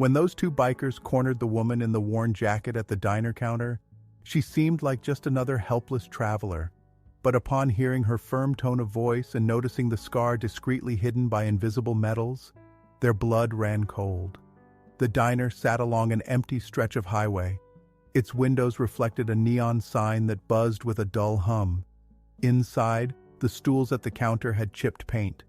When those two bikers cornered the woman in the worn jacket at the diner counter, she seemed like just another helpless traveler. But upon hearing her firm tone of voice and noticing the scar discreetly hidden by invisible metals, their blood ran cold. The diner sat along an empty stretch of highway. Its windows reflected a neon sign that buzzed with a dull hum. Inside, the stools at the counter had chipped paint.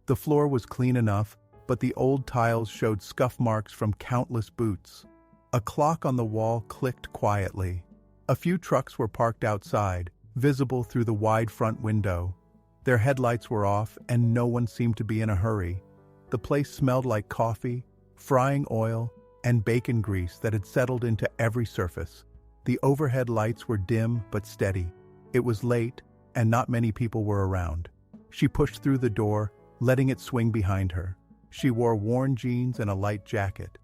The floor was clean enough, but the old tiles showed scuff marks from countless boots. A clock on the wall clicked quietly. A few trucks were parked outside, visible through the wide front window. Their headlights were off, and no one seemed to be in a hurry. The place smelled like coffee, frying oil, and bacon grease that had settled into every surface. The overhead lights were dim but steady. It was late, and not many people were around. She pushed through the door, letting it swing behind her. She wore worn jeans and a light jacket.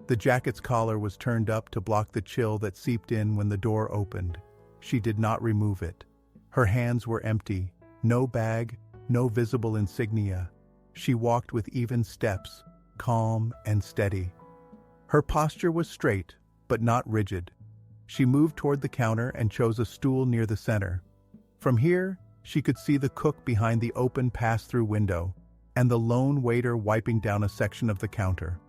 The jacket's collar was turned up to block the chill that seeped in when the door opened. She did not remove it. Her hands were empty, no bag, no visible insignia. She walked with even steps, calm and steady. Her posture was straight, but not rigid. She moved toward the counter and chose a stool near the center. From here, she could see the cook behind the open pass-through window, and the lone waiter wiping down a section of the counter.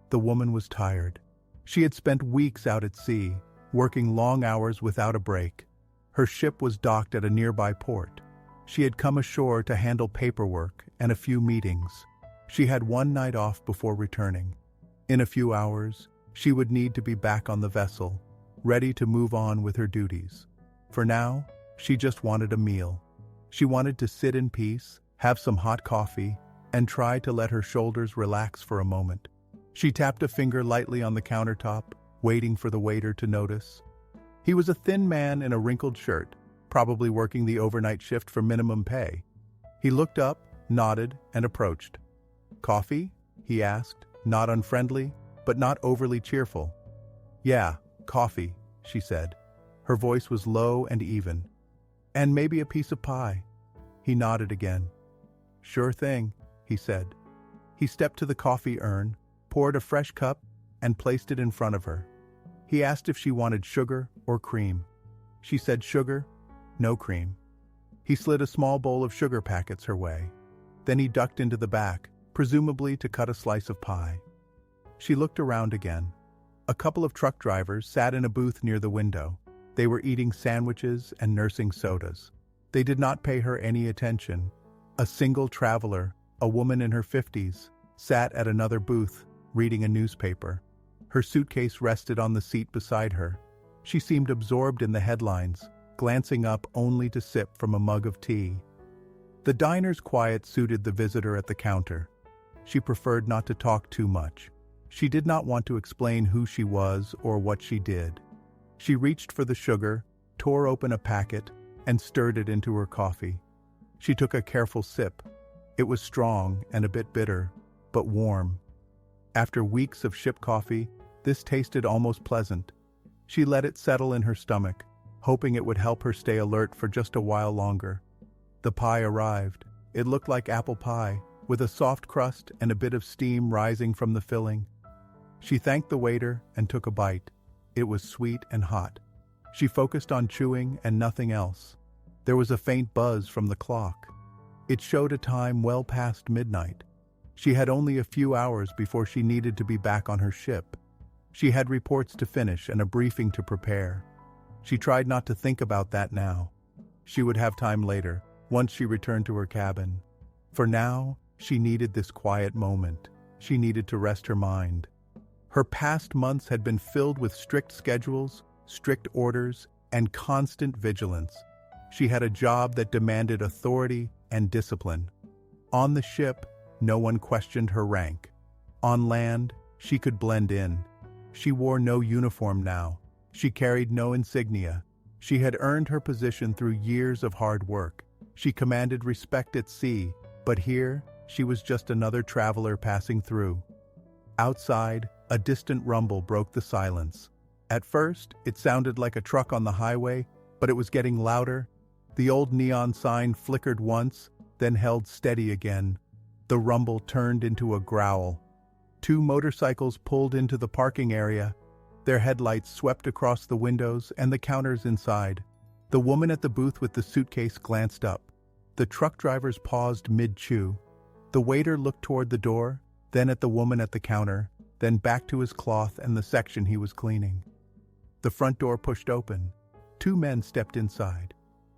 The woman was tired. She had spent weeks out at sea, working long hours without a break. Her ship was docked at a nearby port. She had come ashore to handle paperwork and a few meetings. She had one night off before returning. In a few hours, she would need to be back on the vessel, ready to move on with her duties. For now, she just wanted a meal. She wanted to sit in peace, have some hot coffee, and try to let her shoulders relax for a moment. She tapped a finger lightly on the countertop, waiting for the waiter to notice. He was a thin man in a wrinkled shirt, probably working the overnight shift for minimum pay. He looked up, nodded, and approached. "Coffee?" he asked, not unfriendly, but not overly cheerful. "Yeah, coffee," she said. Her voice was low and even. "And maybe a piece of pie." He nodded again. "Sure thing," he said. He stepped to the coffee urn, poured a fresh cup, and placed it in front of her. He asked if she wanted sugar or cream. She said sugar, no cream. He slid a small bowl of sugar packets her way. Then he ducked into the back, presumably to cut a slice of pie. She looked around again. A couple of truck drivers sat in a booth near the window. They were eating sandwiches and nursing sodas. They did not pay her any attention. A single traveler, a woman in her 50s, sat at another booth, reading a newspaper. Her suitcase rested on the seat beside her. She seemed absorbed in the headlines, glancing up only to sip from a mug of tea. The diner's quiet suited the visitor at the counter. She preferred not to talk too much. She did not want to explain who she was or what she did. She reached for the sugar, tore open a packet, and stirred it into her coffee. She took a careful sip. It was strong and a bit bitter, but warm. After weeks of ship coffee, this tasted almost pleasant. She let it settle in her stomach, hoping it would help her stay alert for just a while longer. The pie arrived. It looked like apple pie, with a soft crust and a bit of steam rising from the filling. She thanked the waiter and took a bite. It was sweet and hot. She focused on chewing and nothing else. There was a faint buzz from the clock. It showed a time well past midnight. She had only a few hours before she needed to be back on her ship. She had reports to finish and a briefing to prepare. She tried not to think about that now. She would have time later, once she returned to her cabin. For now, she needed this quiet moment. She needed to rest her mind. Her past months had been filled with strict schedules, strict orders, and constant vigilance. She had a job that demanded authority and discipline. On the ship, no one questioned her rank. On land, she could blend in. She wore no uniform now. She carried no insignia. She had earned her position through years of hard work. She commanded respect at sea, but here, she was just another traveler passing through. Outside, a distant rumble broke the silence. At first, it sounded like a truck on the highway, but it was getting louder. The old neon sign flickered once, then held steady again. The rumble turned into a growl. Two motorcycles pulled into the parking area. Their headlights swept across the windows and the counters inside. The woman at the booth with the suitcase glanced up. The truck drivers paused mid-chew. The waiter looked toward the door, then at the woman at the counter, then back to his cloth and the section he was cleaning. The front door pushed open. Two men stepped inside.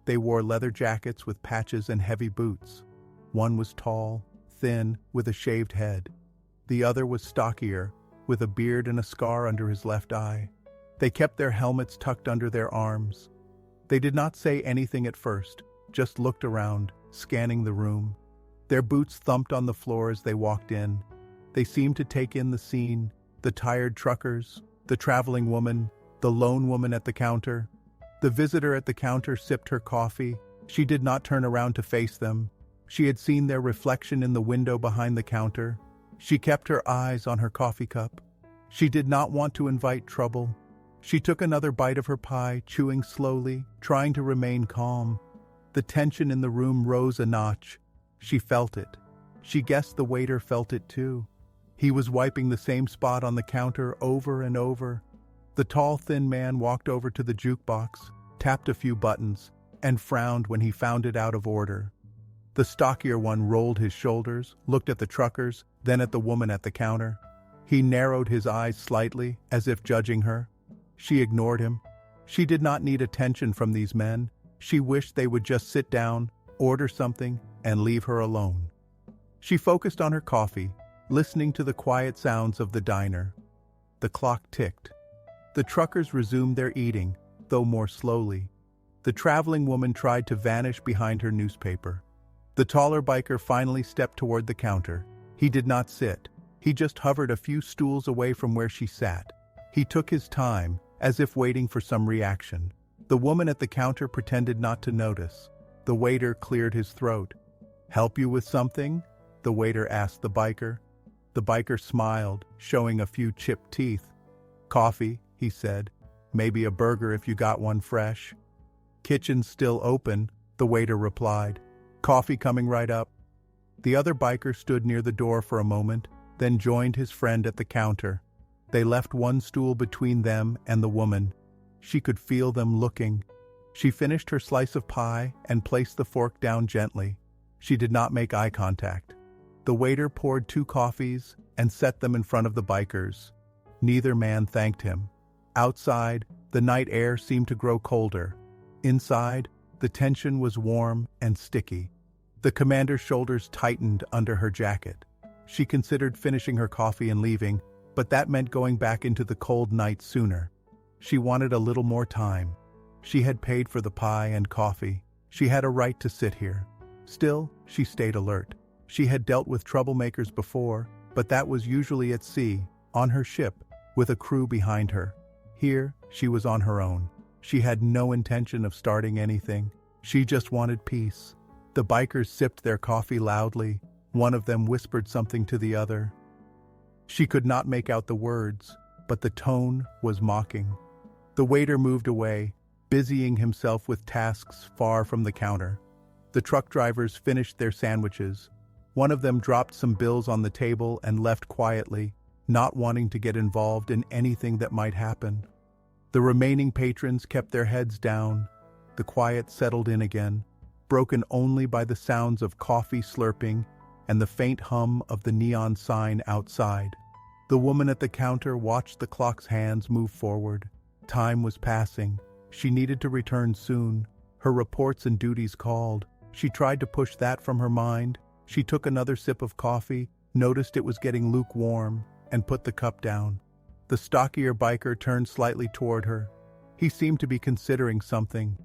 They wore leather jackets with patches and heavy boots. One was tall, thin, with a shaved head. The other was stockier, with a beard and a scar under his left eye. They kept their helmets tucked under their arms. They did not say anything at first, just looked around, scanning the room. Their boots thumped on the floor as they walked in. They seemed to take in the scene, the tired truckers, the traveling woman, the lone woman at the counter. The visitor at the counter sipped her coffee. She did not turn around to face them. She had seen their reflection in the window behind the counter. She kept her eyes on her coffee cup. She did not want to invite trouble. She took another bite of her pie, chewing slowly, trying to remain calm. The tension in the room rose a notch. She felt it. She guessed the waiter felt it too. He was wiping the same spot on the counter over and over. The tall, thin man walked over to the jukebox, tapped a few buttons, and frowned when he found it out of order. The stockier one rolled his shoulders, looked at the truckers, then at the woman at the counter. He narrowed his eyes slightly, as if judging her. She ignored him. She did not need attention from these men. She wished they would just sit down, order something, and leave her alone. She focused on her coffee, listening to the quiet sounds of the diner. The clock ticked. The truckers resumed their eating, though more slowly. The traveling woman tried to vanish behind her newspaper. The taller biker finally stepped toward the counter. He did not sit. He just hovered a few stools away from where she sat. He took his time, as if waiting for some reaction. The woman at the counter pretended not to notice. The waiter cleared his throat. "Help you with something?" the waiter asked the biker. The biker smiled, showing a few chipped teeth. "Coffee," he said. "Maybe a burger if you got one fresh." "Kitchen's still open," the waiter replied. "Coffee coming right up." The other biker stood near the door for a moment, then joined his friend at the counter. They left one stool between them and the woman. She could feel them looking. She finished her slice of pie and placed the fork down gently. She did not make eye contact. The waiter poured 2 coffees and set them in front of the bikers. Neither man thanked him. Outside, the night air seemed to grow colder. Inside, the tension was warm and sticky. The commander's shoulders tightened under her jacket. She considered finishing her coffee and leaving, but that meant going back into the cold night sooner. She wanted a little more time. She had paid for the pie and coffee. She had a right to sit here. Still, she stayed alert. She had dealt with troublemakers before, but that was usually at sea, on her ship, with a crew behind her. Here, she was on her own. She had no intention of starting anything. She just wanted peace. The bikers sipped their coffee loudly. One of them whispered something to the other. She could not make out the words, but the tone was mocking. The waiter moved away, busying himself with tasks far from the counter. The truck drivers finished their sandwiches. One of them dropped some bills on the table and left quietly, not wanting to get involved in anything that might happen. The remaining patrons kept their heads down. The quiet settled in again, broken only by the sounds of coffee slurping and the faint hum of the neon sign outside. The woman at the counter watched the clock's hands move forward. Time was passing. She needed to return soon. Her reports and duties called. She tried to push that from her mind. She took another sip of coffee, noticed it was getting lukewarm, and put the cup down. The stockier biker turned slightly toward her. He seemed to be considering something.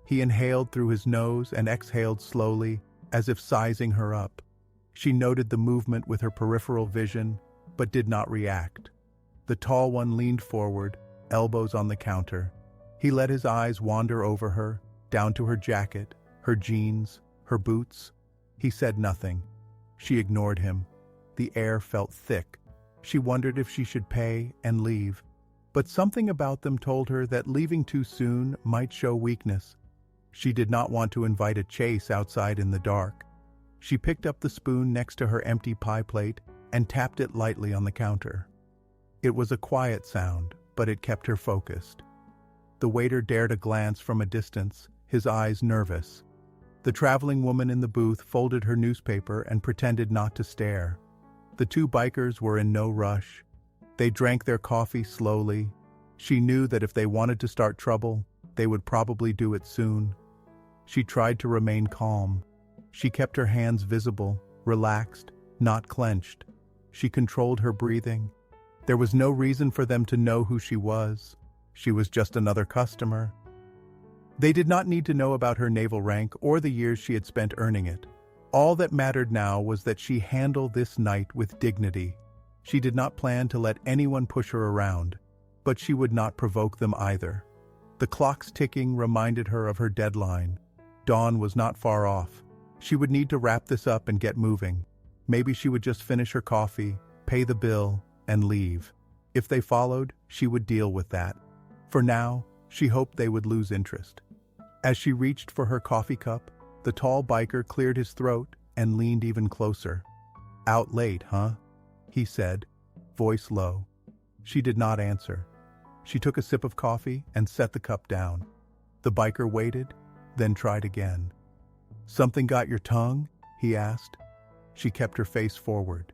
He inhaled through his nose and exhaled slowly, as if sizing her up. She noted the movement with her peripheral vision, but did not react. The tall one leaned forward, elbows on the counter. He let his eyes wander over her, down to her jacket, her jeans, her boots. He said nothing. She ignored him. The air felt thick. She wondered if she should pay and leave. But something about them told her that leaving too soon might show weakness. She did not want to invite a chase outside in the dark. She picked up the spoon next to her empty pie plate and tapped it lightly on the counter. It was a quiet sound, but it kept her focused. The waiter dared a glance from a distance, his eyes nervous. The traveling woman in the booth folded her newspaper and pretended not to stare. The two bikers were in no rush. They drank their coffee slowly. She knew that if they wanted to start trouble, they would probably do it soon. She tried to remain calm. She kept her hands visible, relaxed, not clenched. She controlled her breathing. There was no reason for them to know who she was. She was just another customer. They did not need to know about her naval rank or the years she had spent earning it. All that mattered now was that she handle this night with dignity. She did not plan to let anyone push her around, but she would not provoke them either. The clock's ticking reminded her of her deadline. Dawn was not far off. She would need to wrap this up and get moving. Maybe she would just finish her coffee, pay the bill, and leave. If they followed, she would deal with that. For now, she hoped they would lose interest. As she reached for her coffee cup, the tall biker cleared his throat and leaned even closer. "Out late, huh?" he said, voice low. She did not answer. She took a sip of coffee and set the cup down. The biker waited, then tried again. "Something got your tongue?" he asked. She kept her face forward.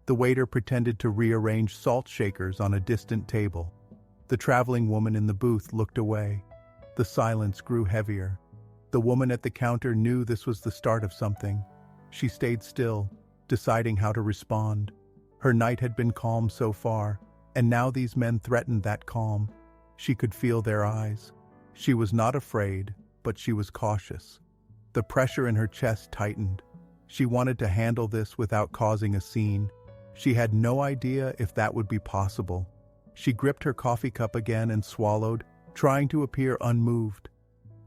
The waiter pretended to rearrange salt shakers on a distant table. The traveling woman in the booth looked away. The silence grew heavier. The woman at the counter knew this was the start of something. She stayed still, deciding how to respond. Her night had been calm so far, and now these men threatened that calm. She could feel their eyes. She was not afraid, but she was cautious. The pressure in her chest tightened. She wanted to handle this without causing a scene. She had no idea if that would be possible. She gripped her coffee cup again and swallowed, trying to appear unmoved.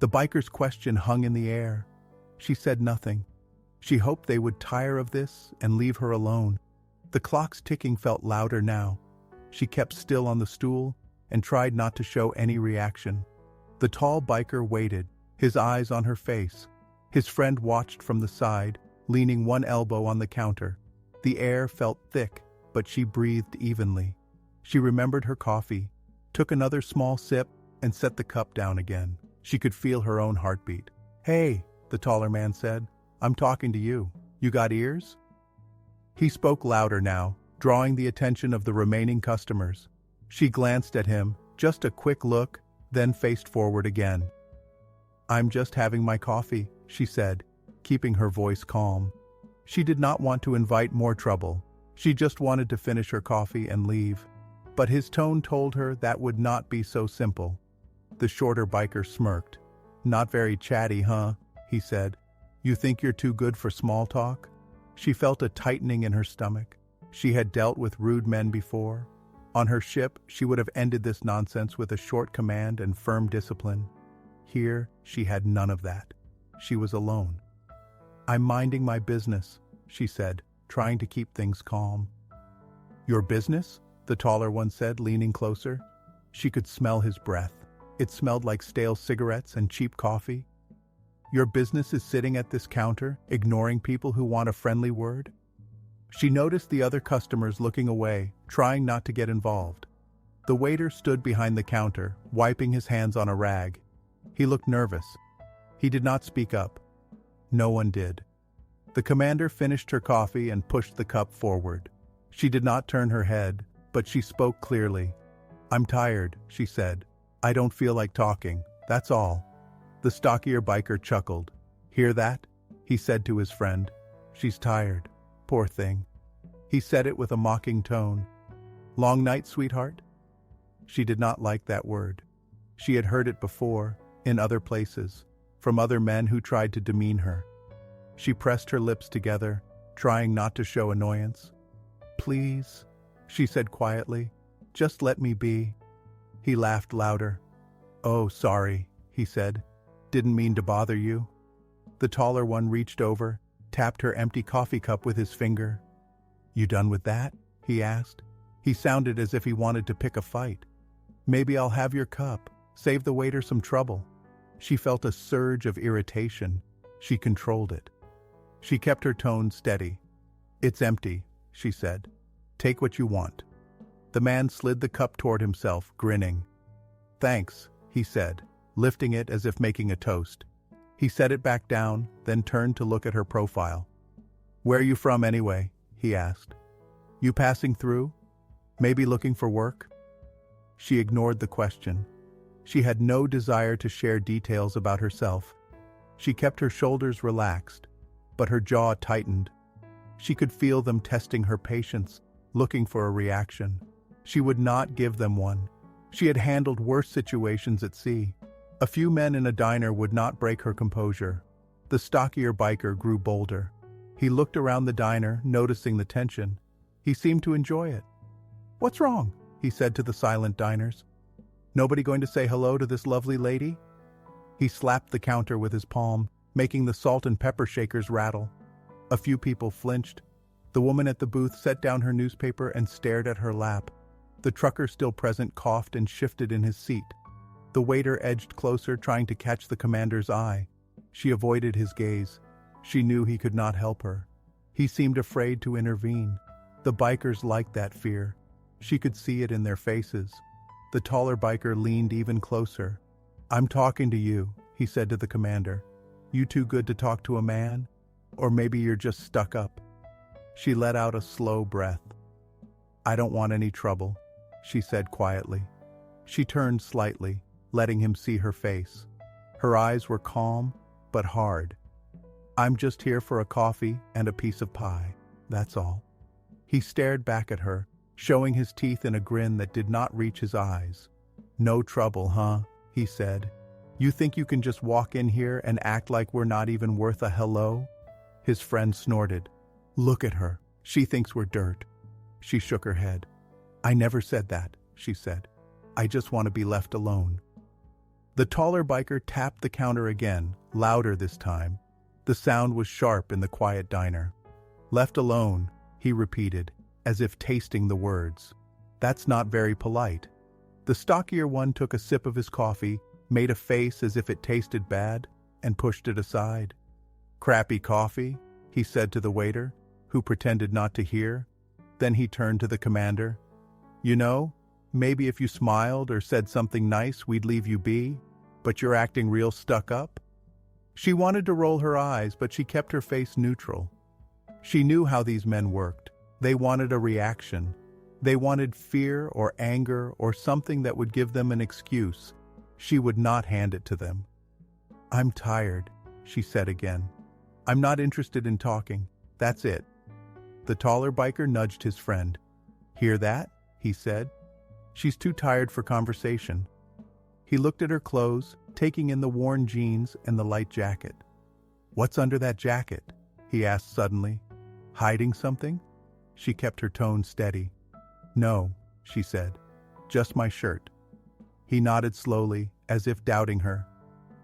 The biker's question hung in the air. She said nothing. She hoped they would tire of this and leave her alone. The clock's ticking felt louder now. She kept still on the stool and tried not to show any reaction. The tall biker waited, his eyes on her face. His friend watched from the side, leaning one elbow on the counter. The air felt thick, but she breathed evenly. She remembered her coffee, took another small sip, and set the cup down again. She could feel her own heartbeat. "Hey," the taller man said, "I'm talking to you. You got ears?" He spoke louder now, drawing the attention of the remaining customers. She glanced at him, just a quick look, then faced forward again. "I'm just having my coffee," she said, keeping her voice calm. She did not want to invite more trouble. She just wanted to finish her coffee and leave. But his tone told her that would not be so simple. The shorter biker smirked. "Not very chatty, huh?" he said. "You think you're too good for small talk?" She felt a tightening in her stomach. She had dealt with rude men before. On her ship, she would have ended this nonsense with a short command and firm discipline. Here, she had none of that. She was alone. "I'm minding my business," she said, trying to keep things calm. "Your business?" the taller one said, leaning closer. She could smell his breath. It smelled like stale cigarettes and cheap coffee. "Your business is sitting at this counter, ignoring people who want a friendly word?" She noticed the other customers looking away, trying not to get involved. The waiter stood behind the counter, wiping his hands on a rag. He looked nervous. He did not speak up. No one did. The commander finished her coffee and pushed the cup forward. She did not turn her head, but she spoke clearly. "I'm tired," she said. "I don't feel like talking, that's all." The stockier biker chuckled. "Hear that?" he said to his friend. "She's tired. Poor thing." He said it with a mocking tone. "Long night, sweetheart?" She did not like that word. She had heard it before, in other places, from other men who tried to demean her. She pressed her lips together, trying not to show annoyance. "Please," she said quietly, "just let me be." He laughed louder. "Oh, sorry," he said. "Didn't mean to bother you." The taller one reached over, tapped her empty coffee cup with his finger. "You done with that?" he asked. He sounded as if he wanted to pick a fight. "Maybe I'll have your cup. Save the waiter some trouble." She felt a surge of irritation. She controlled it. She kept her tone steady. "It's empty," she said. Take what you want. The man slid the cup toward himself, grinning. Thanks, he said, lifting it as if making a toast. He set it back down, then turned to look at her profile. Where are you from anyway? He asked. You passing through? Maybe looking for work? She ignored the question. She had no desire to share details about herself. She kept her shoulders relaxed, but her jaw tightened. She could feel them testing her patience, looking for a reaction. She would not give them one. She had handled worse situations at sea. A few men in a diner would not break her composure. The stockier biker grew bolder. He looked around the diner, noticing the tension. He seemed to enjoy it. What's wrong? He said to the silent diners. Nobody going to say hello to this lovely lady? He slapped the counter with his palm, making the salt and pepper shakers rattle. A few people flinched. The woman at the booth set down her newspaper and stared at her lap. The trucker still present coughed and shifted in his seat. The waiter edged closer, trying to catch the commander's eye. She avoided his gaze. She knew he could not help her. He seemed afraid to intervene. The bikers liked that fear. She could see it in their faces. The taller biker leaned even closer. I'm talking to you, he said to the commander. You too good to talk to a man? Or maybe you're just stuck up. She let out a slow breath. I don't want any trouble, she said quietly. She turned slightly, letting him see her face. Her eyes were calm, but hard. I'm just here for a coffee and a piece of pie, that's all. He stared back at her, showing his teeth in a grin that did not reach his eyes. No trouble, huh? He said. You think you can just walk in here and act like we're not even worth a hello? His friend snorted. Look at her. She thinks we're dirt. She shook her head. I never said that, she said. I just want to be left alone. The taller biker tapped the counter again, louder this time. The sound was sharp in the quiet diner. Left alone, he repeated, as if tasting the words. That's not very polite. The stockier one took a sip of his coffee, made a face as if it tasted bad, and pushed it aside. Crappy coffee, he said to the waiter, who pretended not to hear. Then he turned to the commander. You know, maybe if you smiled or said something nice, we'd leave you be, but you're acting real stuck up. She wanted to roll her eyes, but she kept her face neutral. She knew how these men worked. They wanted a reaction. They wanted fear or anger or something that would give them an excuse. She would not hand it to them. I'm tired, she said again. I'm not interested in talking. That's it. The taller biker nudged his friend. Hear that? He said. She's too tired for conversation. He looked at her clothes, taking in the worn jeans and the light jacket. What's under that jacket? He asked suddenly. Hiding something? She kept her tone steady. No, she said. Just my shirt. He nodded slowly, as if doubting her.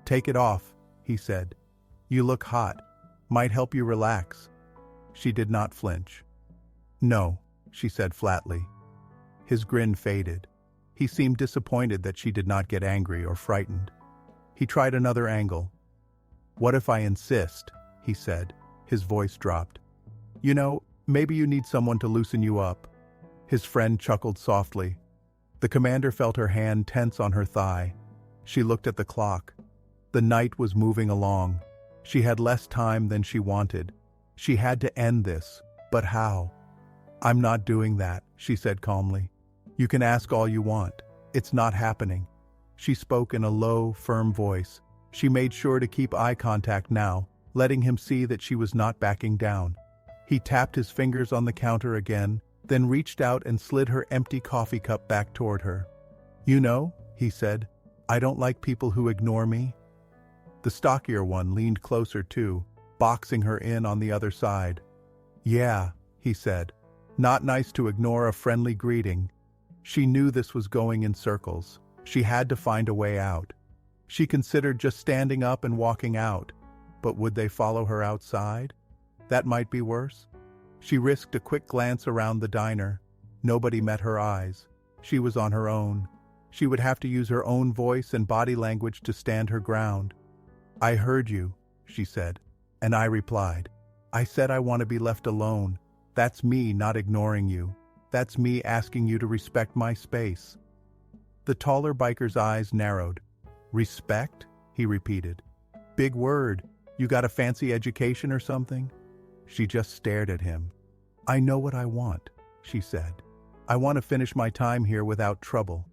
Take it off, he said. You look hot. Might help you relax. She did not flinch. No, she said flatly. His grin faded. He seemed disappointed that she did not get angry or frightened. He tried another angle. What if I insist? He said. His voice dropped. You know, maybe you need someone to loosen you up. His friend chuckled softly. The commander felt her hand tense on her thigh. She looked at the clock. The night was moving along. She had less time than she wanted. She had to end this, but how? I'm not doing that, she said calmly. You can ask all you want. It's not happening. She spoke in a low, firm voice. She made sure to keep eye contact now, letting him see that she was not backing down. He tapped his fingers on the counter again, then reached out and slid her empty coffee cup back toward her. You know, he said, I don't like people who ignore me. The stockier one leaned closer too, boxing her in on the other side. Yeah, he said. Not nice to ignore a friendly greeting. She knew this was going in circles. She had to find a way out. She considered just standing up and walking out. But would they follow her outside? That might be worse. She risked a quick glance around the diner. Nobody met her eyes. She was on her own. She would have to use her own voice and body language to stand her ground. I heard you, she said, and I replied. I said I want to be left alone. That's me not ignoring you. That's me asking you to respect my space." The taller biker's eyes narrowed. "Respect?" he repeated. "Big word. You got a fancy education or something?" She just stared at him. "I know what I want," she said. "I want to finish my time here without trouble."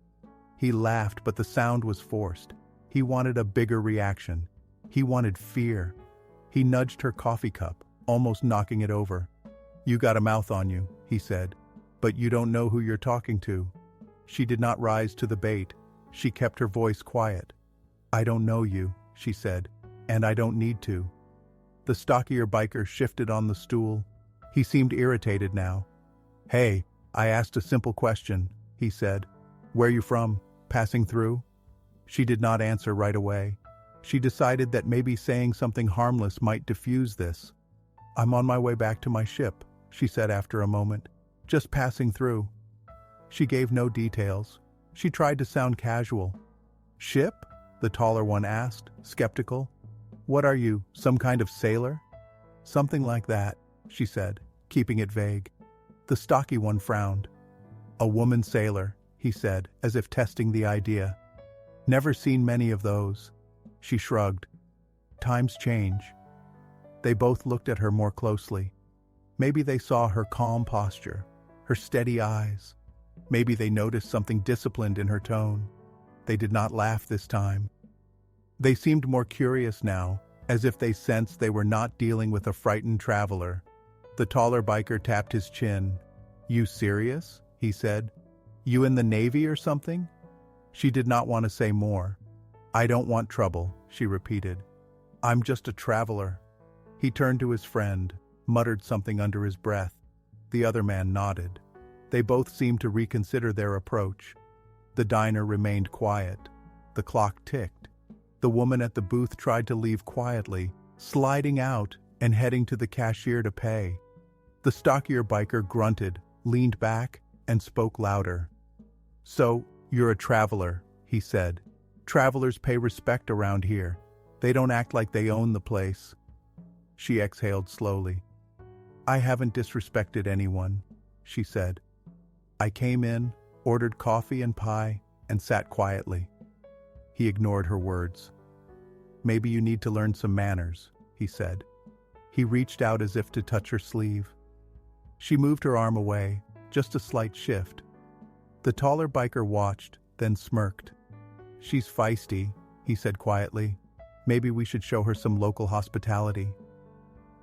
He laughed, but the sound was forced. He wanted a bigger reaction. He wanted fear. He nudged her coffee cup, almost knocking it over. "You got a mouth on you," he said, "but you don't know who you're talking to." She did not rise to the bait. She kept her voice quiet. "I don't know you," she said, "and I don't need to." The stockier biker shifted on the stool. He seemed irritated now. "Hey, I asked a simple question," he said. "Where you from? Passing through?" She did not answer right away. She decided that maybe saying something harmless might diffuse this. "I'm on my way back to my ship," she said after a moment. "Just passing through." She gave no details. She tried to sound casual. "Ship?" the taller one asked, skeptical. "What are you, some kind of sailor?" "Something like that," she said, keeping it vague. The stocky one frowned. "A woman sailor," he said, as if testing the idea. "Never seen many of those." She shrugged. "Times change." They both looked at her more closely. Maybe they saw her calm posture, her steady eyes. Maybe they noticed something disciplined in her tone. They did not laugh this time. They seemed more curious now, as if they sensed they were not dealing with a frightened traveler. The taller biker tapped his chin. "You serious?" he said. "You in the Navy or something?" She did not want to say more. "I don't want trouble," she repeated. "I'm just a traveler." He turned to his friend, muttered something under his breath. The other man nodded. They both seemed to reconsider their approach. The diner remained quiet. The clock ticked. The woman at the booth tried to leave quietly, sliding out and heading to the cashier to pay. The stockier biker grunted, leaned back, and spoke louder. "So, you're a traveler," he said. "Travelers pay respect around here. They don't act like they own the place." She exhaled slowly. "I haven't disrespected anyone," she said. "I came in, ordered coffee and pie, and sat quietly." He ignored her words. "Maybe you need to learn some manners," he said. He reached out as if to touch her sleeve. She moved her arm away, just a slight shift. The taller biker watched, then smirked. "She's feisty," he said quietly. "Maybe we should show her some local hospitality."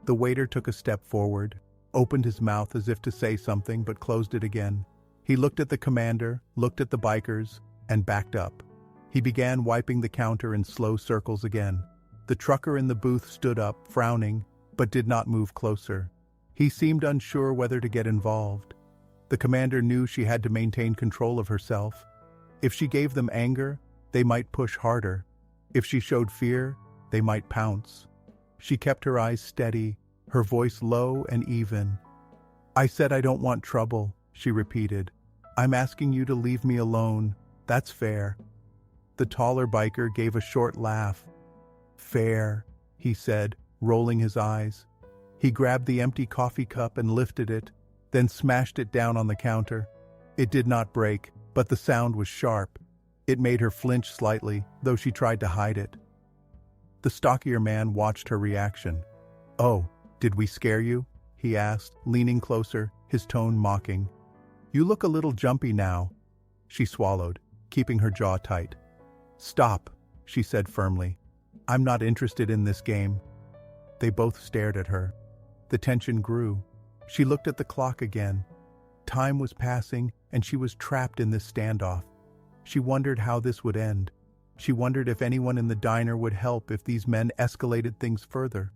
The waiter took a step forward, opened his mouth as if to say something but closed it again. He looked at the commander, looked at the bikers, and backed up. He began wiping the counter in slow circles again. The trucker in the booth stood up, frowning, but did not move closer. He seemed unsure whether to get involved. The commander knew she had to maintain control of herself. If she gave them anger, they might push harder. If she showed fear, they might pounce. She kept her eyes steady, her voice low and even. "I said I don't want trouble," she repeated. "I'm asking you to leave me alone. That's fair." The taller biker gave a short laugh. "Fair," he said, rolling his eyes. He grabbed the empty coffee cup and lifted it, then smashed it down on the counter. It did not break, but the sound was sharp. It made her flinch slightly, though she tried to hide it. The stockier man watched her reaction. "Oh, did we scare you?" he asked, leaning closer, his tone mocking. "You look a little jumpy now." She swallowed, keeping her jaw tight. "Stop," she said firmly. "I'm not interested in this game." They both stared at her. The tension grew. She looked at the clock again. Time was passing, and she was trapped in this standoff. She wondered how this would end. She wondered if anyone in the diner would help if these men escalated things further.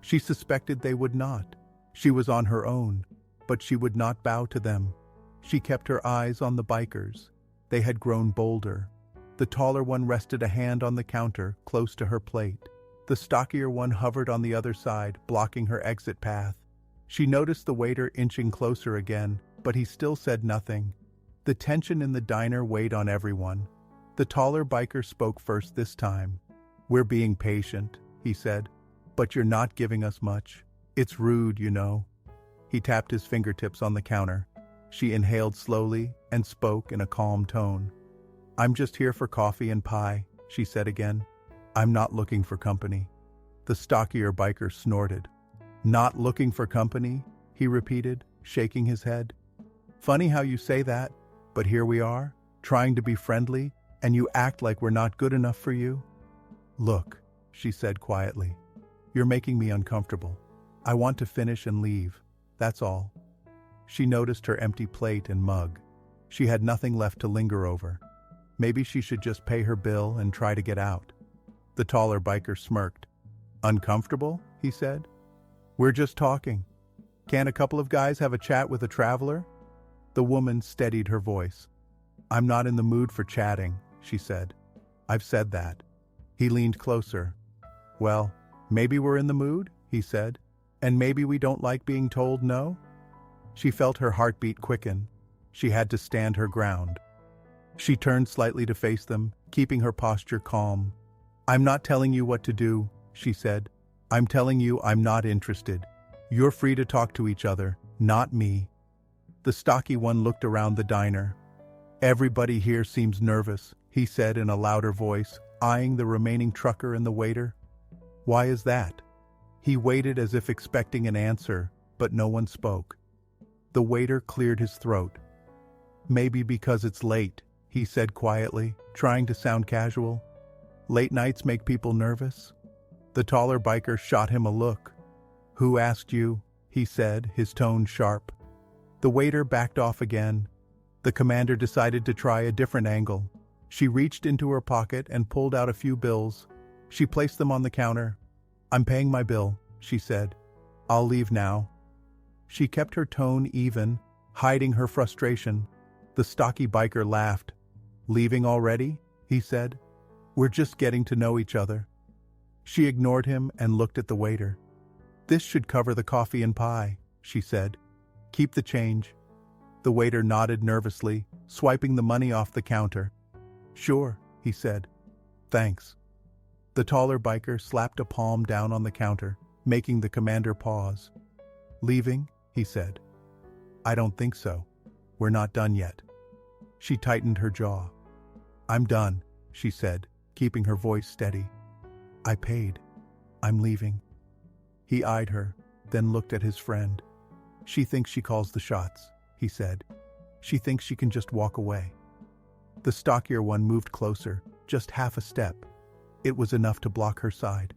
She suspected they would not. She was on her own, but she would not bow to them. She kept her eyes on the bikers. They had grown bolder. The taller one rested a hand on the counter, close to her plate. The stockier one hovered on the other side, blocking her exit path. She noticed the waiter inching closer again, but he still said nothing. The tension in the diner weighed on everyone. The taller biker spoke first this time. "We're being patient," he said, "but you're not giving us much. It's rude, you know." He tapped his fingertips on the counter. She inhaled slowly and spoke in a calm tone. "I'm just here for coffee and pie," she said again. "I'm not looking for company." The stockier biker snorted. "Not looking for company?" he repeated, shaking his head. "Funny how you say that, but here we are, trying to be friendly, and you act like we're not good enough for you." "Look," she said quietly, "you're making me uncomfortable. I want to finish and leave, that's all." She noticed her empty plate and mug. She had nothing left to linger over. Maybe she should just pay her bill and try to get out. The taller biker smirked. "Uncomfortable?" he said. "We're just talking. Can't a couple of guys have a chat with a traveler?" The woman steadied her voice. "I'm not in the mood for chatting," she said. "I've said that." He leaned closer. "Well, maybe we're in the mood," he said. "And maybe we don't like being told no?" She felt her heartbeat quicken. She had to stand her ground. She turned slightly to face them, keeping her posture calm. "I'm not telling you what to do," she said. "I'm telling you I'm not interested. You're free to talk to each other, not me." The stocky one looked around the diner. "Everybody here seems nervous," he said in a louder voice, eyeing the remaining trucker and the waiter. "Why is that?" He waited as if expecting an answer, but no one spoke. The waiter cleared his throat. "Maybe because it's late," he said quietly, trying to sound casual. "Late nights make people nervous?" The taller biker shot him a look. "Who asked you?" he said, his tone sharp. The waiter backed off again. The commander decided to try a different angle. She reached into her pocket and pulled out a few bills. She placed them on the counter. "I'm paying my bill," she said. "I'll leave now." She kept her tone even, hiding her frustration. The stocky biker laughed. "Leaving already?" he said. "We're just getting to know each other." She ignored him and looked at the waiter. "This should cover the coffee and pie," she said. "Keep the change." The waiter nodded nervously, swiping the money off the counter. "Sure," he said. "Thanks." The taller biker slapped a palm down on the counter, making the commander pause. "Leaving?" he said. "I don't think so. We're not done yet." She tightened her jaw. "I'm done," she said, keeping her voice steady. "I paid. I'm leaving." He eyed her, then looked at his friend. "She thinks she calls the shots," he said. "She thinks she can just walk away." The stockier one moved closer, just half a step. It was enough to block her side.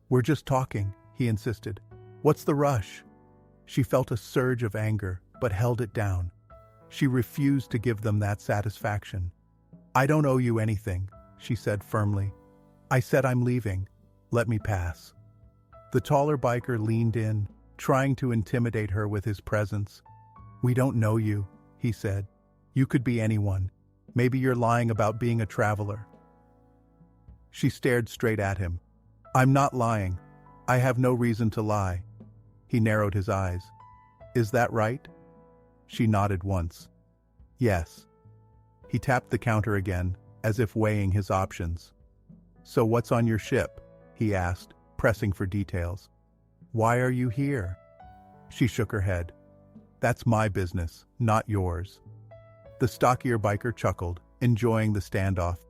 "We're just talking," he insisted. "What's the rush?" She felt a surge of anger, but held it down. She refused to give them that satisfaction. "I don't owe you anything," she said firmly. "I said I'm leaving. Let me pass." The taller biker leaned in, trying to intimidate her with his presence. "We don't know you," he said. "You could be anyone. Maybe you're lying about being a traveler." She stared straight at him. "I'm not lying. I have no reason to lie." He narrowed his eyes. "Is that right?" She nodded once. "Yes." He tapped the counter again, as if weighing his options. "So what's on your ship?" he asked, pressing for details. "Why are you here?" She shook her head. "That's my business, not yours." The stockier biker chuckled, enjoying the standoff.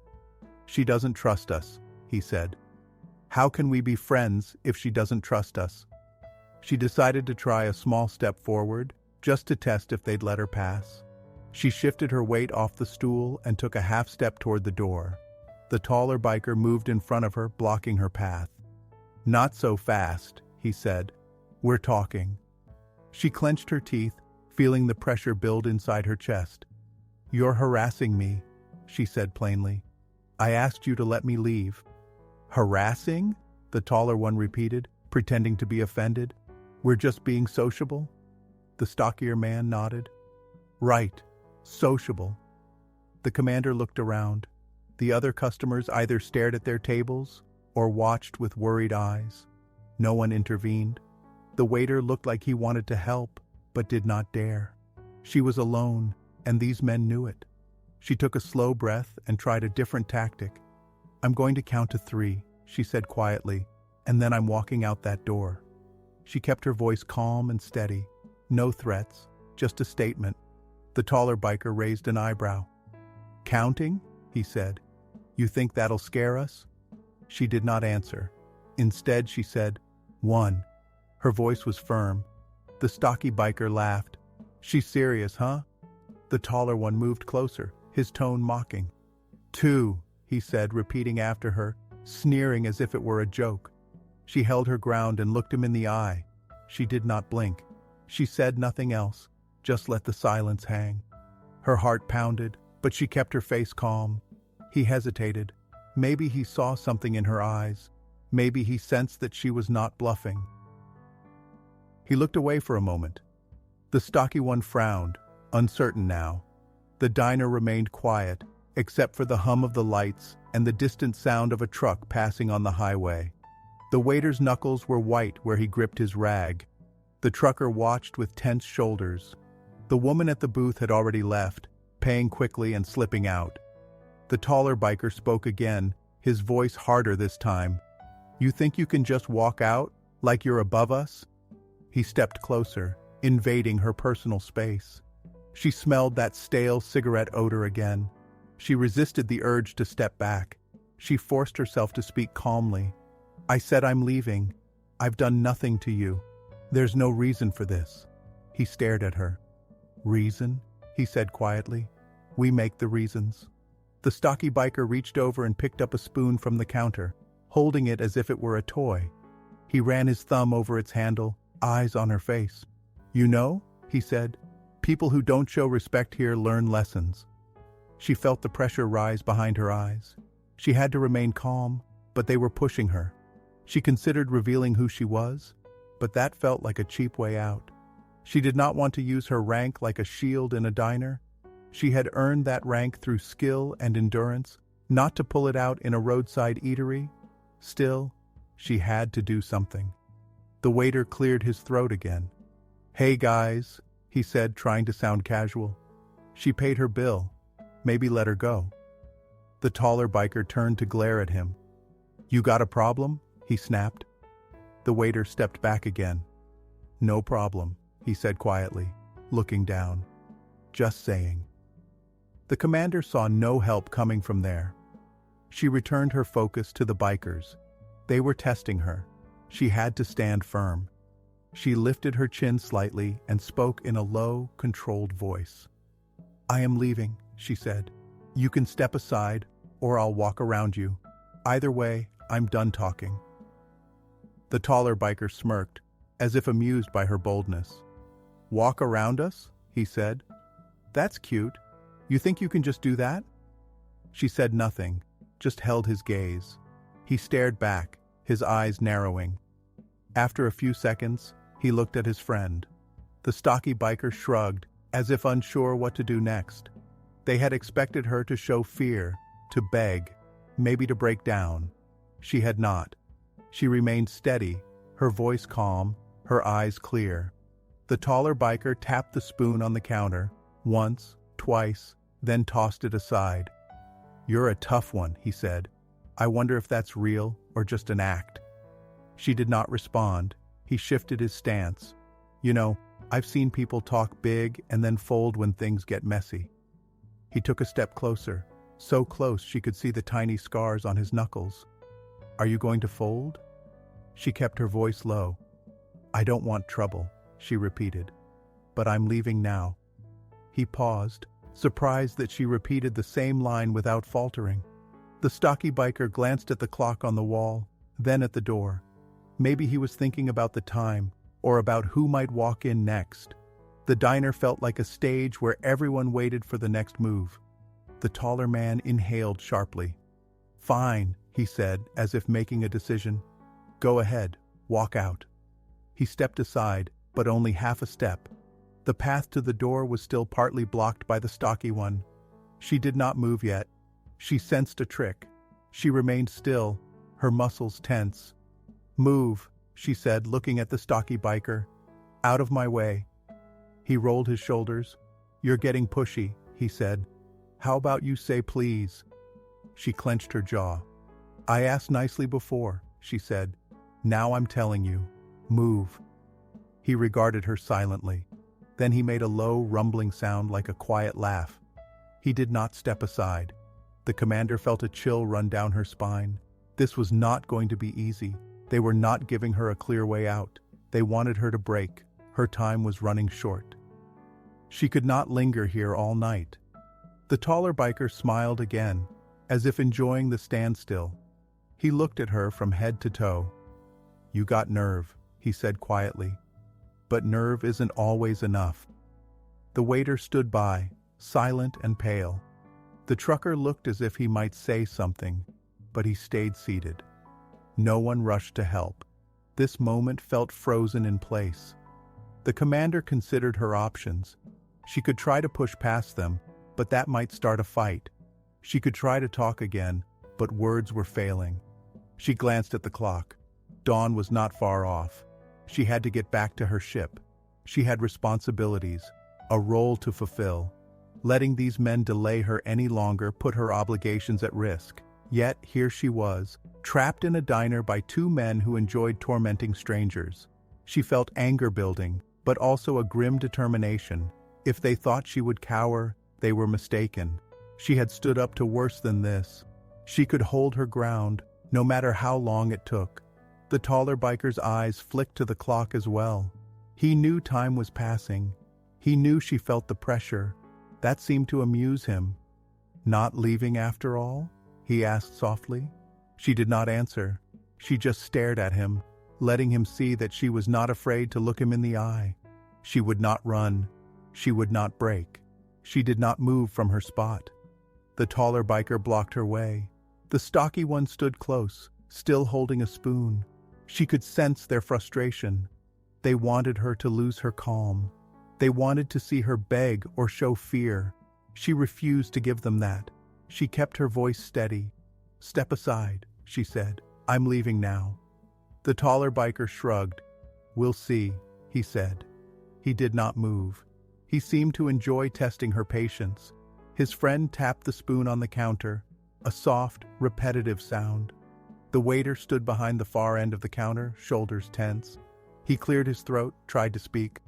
"She doesn't trust us," he said. "How can we be friends if she doesn't trust us?" She decided to try a small step forward, just to test if they'd let her pass. She shifted her weight off the stool and took a half step toward the door. The taller biker moved in front of her, blocking her path. "Not so fast," he said. "We're talking." She clenched her teeth, feeling the pressure build inside her chest. "You're harassing me," she said plainly. "I asked you to let me leave." "Harassing?" the taller one repeated, pretending to be offended. "We're just being sociable?" The stockier man nodded. "Right, sociable." The commander looked around. The other customers either stared at their tables or watched with worried eyes. No one intervened. The waiter looked like he wanted to help, but did not dare. She was alone, and these men knew it. She took a slow breath and tried a different tactic. "I'm going to count to 3, she said quietly, "and then I'm walking out that door." She kept her voice calm and steady. No threats, just a statement. The taller biker raised an eyebrow. Counting? He said. You think that'll scare us? She did not answer. Instead, she said, 1. Her voice was firm. The stocky biker laughed. She's serious, huh? The taller one moved closer, his tone mocking. 2, he said, repeating after her, sneering as if it were a joke. She held her ground and looked him in the eye. She did not blink. She said nothing else, just let the silence hang. Her heart pounded, but she kept her face calm. He hesitated. Maybe he saw something in her eyes. Maybe he sensed that she was not bluffing. He looked away for a moment. The stocky one frowned, uncertain now. The diner remained quiet, except for the hum of the lights and the distant sound of a truck passing on the highway. The waiter's knuckles were white where he gripped his rag. The trucker watched with tense shoulders. The woman at the booth had already left, paying quickly and slipping out. The taller biker spoke again, his voice harder this time. You think you can just walk out, like you're above us? He stepped closer, invading her personal space. She smelled that stale cigarette odor again. She resisted the urge to step back. She forced herself to speak calmly. I said I'm leaving. I've done nothing to you. There's no reason for this. He stared at her. Reason? He said quietly. We make the reasons. The stocky biker reached over and picked up a spoon from the counter, holding it as if it were a toy. He ran his thumb over its handle, eyes on her face. You know, he said, people who don't show respect here learn lessons. She felt the pressure rise behind her eyes. She had to remain calm, but they were pushing her. She considered revealing who she was, but that felt like a cheap way out. She did not want to use her rank like a shield in a diner. She had earned that rank through skill and endurance, not to pull it out in a roadside eatery. Still, she had to do something. The waiter cleared his throat again. Hey guys, he said, trying to sound casual. She paid her bill. Maybe let her go. The taller biker turned to glare at him. You got a problem? He snapped. The waiter stepped back again. No problem, he said quietly, looking down. Just saying. The commander saw no help coming from there. She returned her focus to the bikers. They were testing her. She had to stand firm. She lifted her chin slightly and spoke in a low, controlled voice. I am leaving, she said. You can step aside, or I'll walk around you. Either way, I'm done talking. The taller biker smirked, as if amused by her boldness. Walk around us? He said. That's cute. You think you can just do that? She said nothing, just held his gaze. He stared back, his eyes narrowing. After a few seconds, he looked at his friend. The stocky biker shrugged, as if unsure what to do next. They had expected her to show fear, to beg, maybe to break down. She had not. She remained steady, her voice calm, her eyes clear. The taller biker tapped the spoon on the counter, once, twice, then tossed it aside. You're a tough one, he said. I wonder if that's real or just an act. She did not respond. He shifted his stance. You know, I've seen people talk big and then fold when things get messy. He took a step closer, so close she could see the tiny scars on his knuckles. Are you going to fold? She kept her voice low. I don't want trouble, she repeated. But I'm leaving now. He paused, surprised that she repeated the same line without faltering. The stocky biker glanced at the clock on the wall, then at the door. Maybe he was thinking about the time, or about who might walk in next. The diner felt like a stage where everyone waited for the next move. The taller man inhaled sharply. Fine, he said, as if making a decision. Go ahead, walk out. He stepped aside, but only half a step. The path to the door was still partly blocked by the stocky one. She did not move yet. She sensed a trick. She remained still, her muscles tense. Move, she said, looking at the stocky biker. Out of my way. He rolled his shoulders. You're getting pushy, he said. How about you say please? She clenched her jaw. I asked nicely before, she said. Now I'm telling you. Move. He regarded her silently. Then he made a low, rumbling sound like a quiet laugh. He did not step aside. The commander felt a chill run down her spine. This was not going to be easy. They were not giving her a clear way out. They wanted her to break. Her time was running short. She could not linger here all night. The taller biker smiled again, as if enjoying the standstill. He looked at her from head to toe. "You got nerve," he said quietly. "But nerve isn't always enough." The waiter stood by, silent and pale. The trucker looked as if he might say something, but he stayed seated. No one rushed to help. This moment felt frozen in place. The commander considered her options. She could try to push past them, but that might start a fight. She could try to talk again, but words were failing. She glanced at the clock. Dawn was not far off. She had to get back to her ship. She had responsibilities, a role to fulfill. Letting these men delay her any longer put her obligations at risk. Yet here she was, trapped in a diner by two men who enjoyed tormenting strangers. She felt anger building, but also a grim determination. If they thought she would cower, they were mistaken. She had stood up to worse than this. She could hold her ground, no matter how long it took. The taller biker's eyes flicked to the clock as well. He knew time was passing. He knew she felt the pressure. That seemed to amuse him. "Not leaving after all?" he asked softly. She did not answer. She just stared at him, letting him see that she was not afraid to look him in the eye. She would not run. She would not break. She did not move from her spot. The taller biker blocked her way. The stocky one stood close, still holding a spoon. She could sense their frustration. They wanted her to lose her calm. They wanted to see her beg or show fear. She refused to give them that. She kept her voice steady. "Step aside," she said. "I'm leaving now." The taller biker shrugged. "We'll see," he said. He did not move. He seemed to enjoy testing her patience. His friend tapped the spoon on the counter, a soft, repetitive sound. The waiter stood behind the far end of the counter, shoulders tense. He cleared his throat, tried to speak.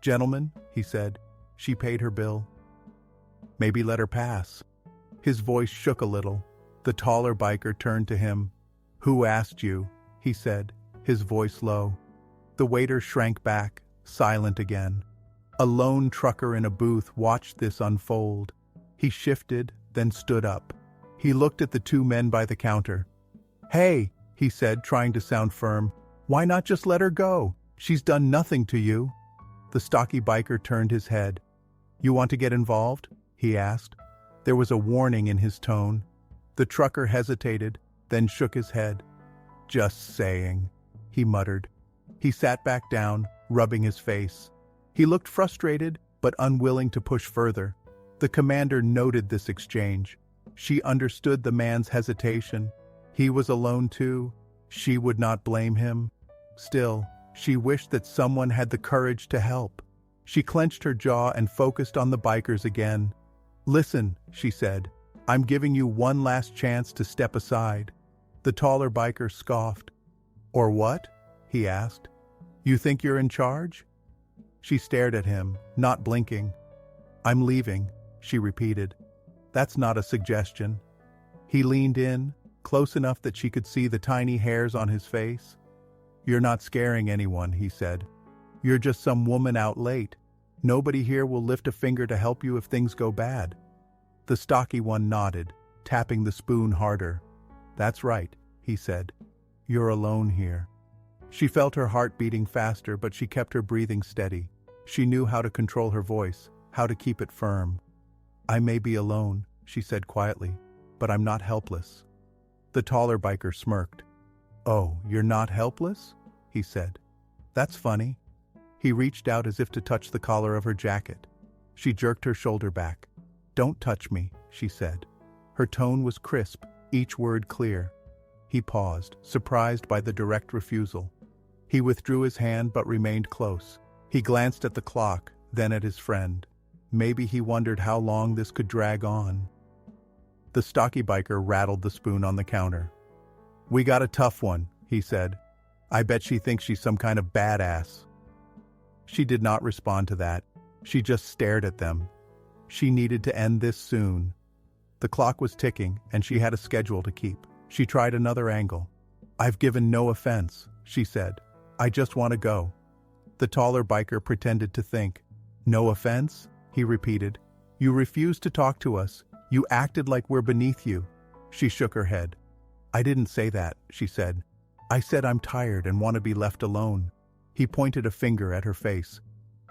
"Gentlemen," he said. "She paid her bill. Maybe let her pass." His voice shook a little. The taller biker turned to him. "Who asked you?" he said, his voice low. The waiter shrank back, silent again. A lone trucker in a booth watched this unfold. He shifted, then stood up. He looked at the two men by the counter. "Hey," he said, trying to sound firm. "Why not just let her go? She's done nothing to you." The stocky biker turned his head. "You want to get involved?" he asked. There was a warning in his tone. The trucker hesitated, then shook his head. "Just saying," he muttered. He sat back down, rubbing his face. He looked frustrated, but unwilling to push further. The commander noted this exchange. She understood the man's hesitation. He was alone too. She would not blame him. Still, she wished that someone had the courage to help. She clenched her jaw and focused on the bikers again. "Listen," she said. "I'm giving you one last chance to step aside." The taller biker scoffed. "Or what?" he asked. "You think you're in charge?" She stared at him, not blinking. "I'm leaving," she repeated. "That's not a suggestion." He leaned in, close enough that she could see the tiny hairs on his face. "You're not scaring anyone," he said. "You're just some woman out late. Nobody here will lift a finger to help you if things go bad." The stocky one nodded, tapping the spoon harder. "That's right," he said. "You're alone here." She felt her heart beating faster, but she kept her breathing steady. She knew how to control her voice, how to keep it firm. "I may be alone," she said quietly, "but I'm not helpless." The taller biker smirked. "Oh, you're not helpless?" he said. "That's funny." He reached out as if to touch the collar of her jacket. She jerked her shoulder back. "Don't touch me," she said. Her tone was crisp, each word clear. He paused, surprised by the direct refusal. He withdrew his hand but remained close. He glanced at the clock, then at his friend. Maybe he wondered how long this could drag on. The stocky biker rattled the spoon on the counter. "We got a tough one," he said. "I bet she thinks she's some kind of badass." She did not respond to that. She just stared at them. She needed to end this soon. The clock was ticking, and she had a schedule to keep. She tried another angle. "I've given no offense," she said. "I just want to go." The taller biker pretended to think. "No offense?" he repeated. "You refused to talk to us. You acted like we're beneath you." She shook her head. "I didn't say that," she said. "I said I'm tired and want to be left alone." He pointed a finger at her face.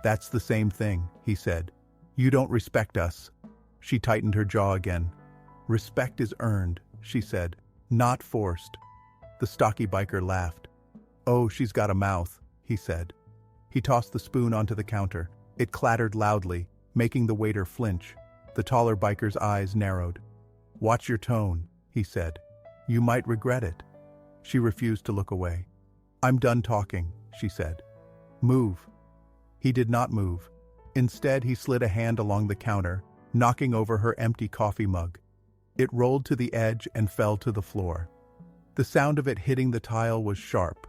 "That's the same thing," he said. "You don't respect us." She tightened her jaw again. "Respect is earned," she said, "not forced." The stocky biker laughed. "Oh, she's got a mouth," he said. He tossed the spoon onto the counter. It clattered loudly, making the waiter flinch. The taller biker's eyes narrowed. "Watch your tone," he said. "You might regret it." She refused to look away. "I'm done talking," she said. "Move." He did not move. Instead, he slid a hand along the counter, knocking over her empty coffee mug. It rolled to the edge and fell to the floor. The sound of it hitting the tile was sharp.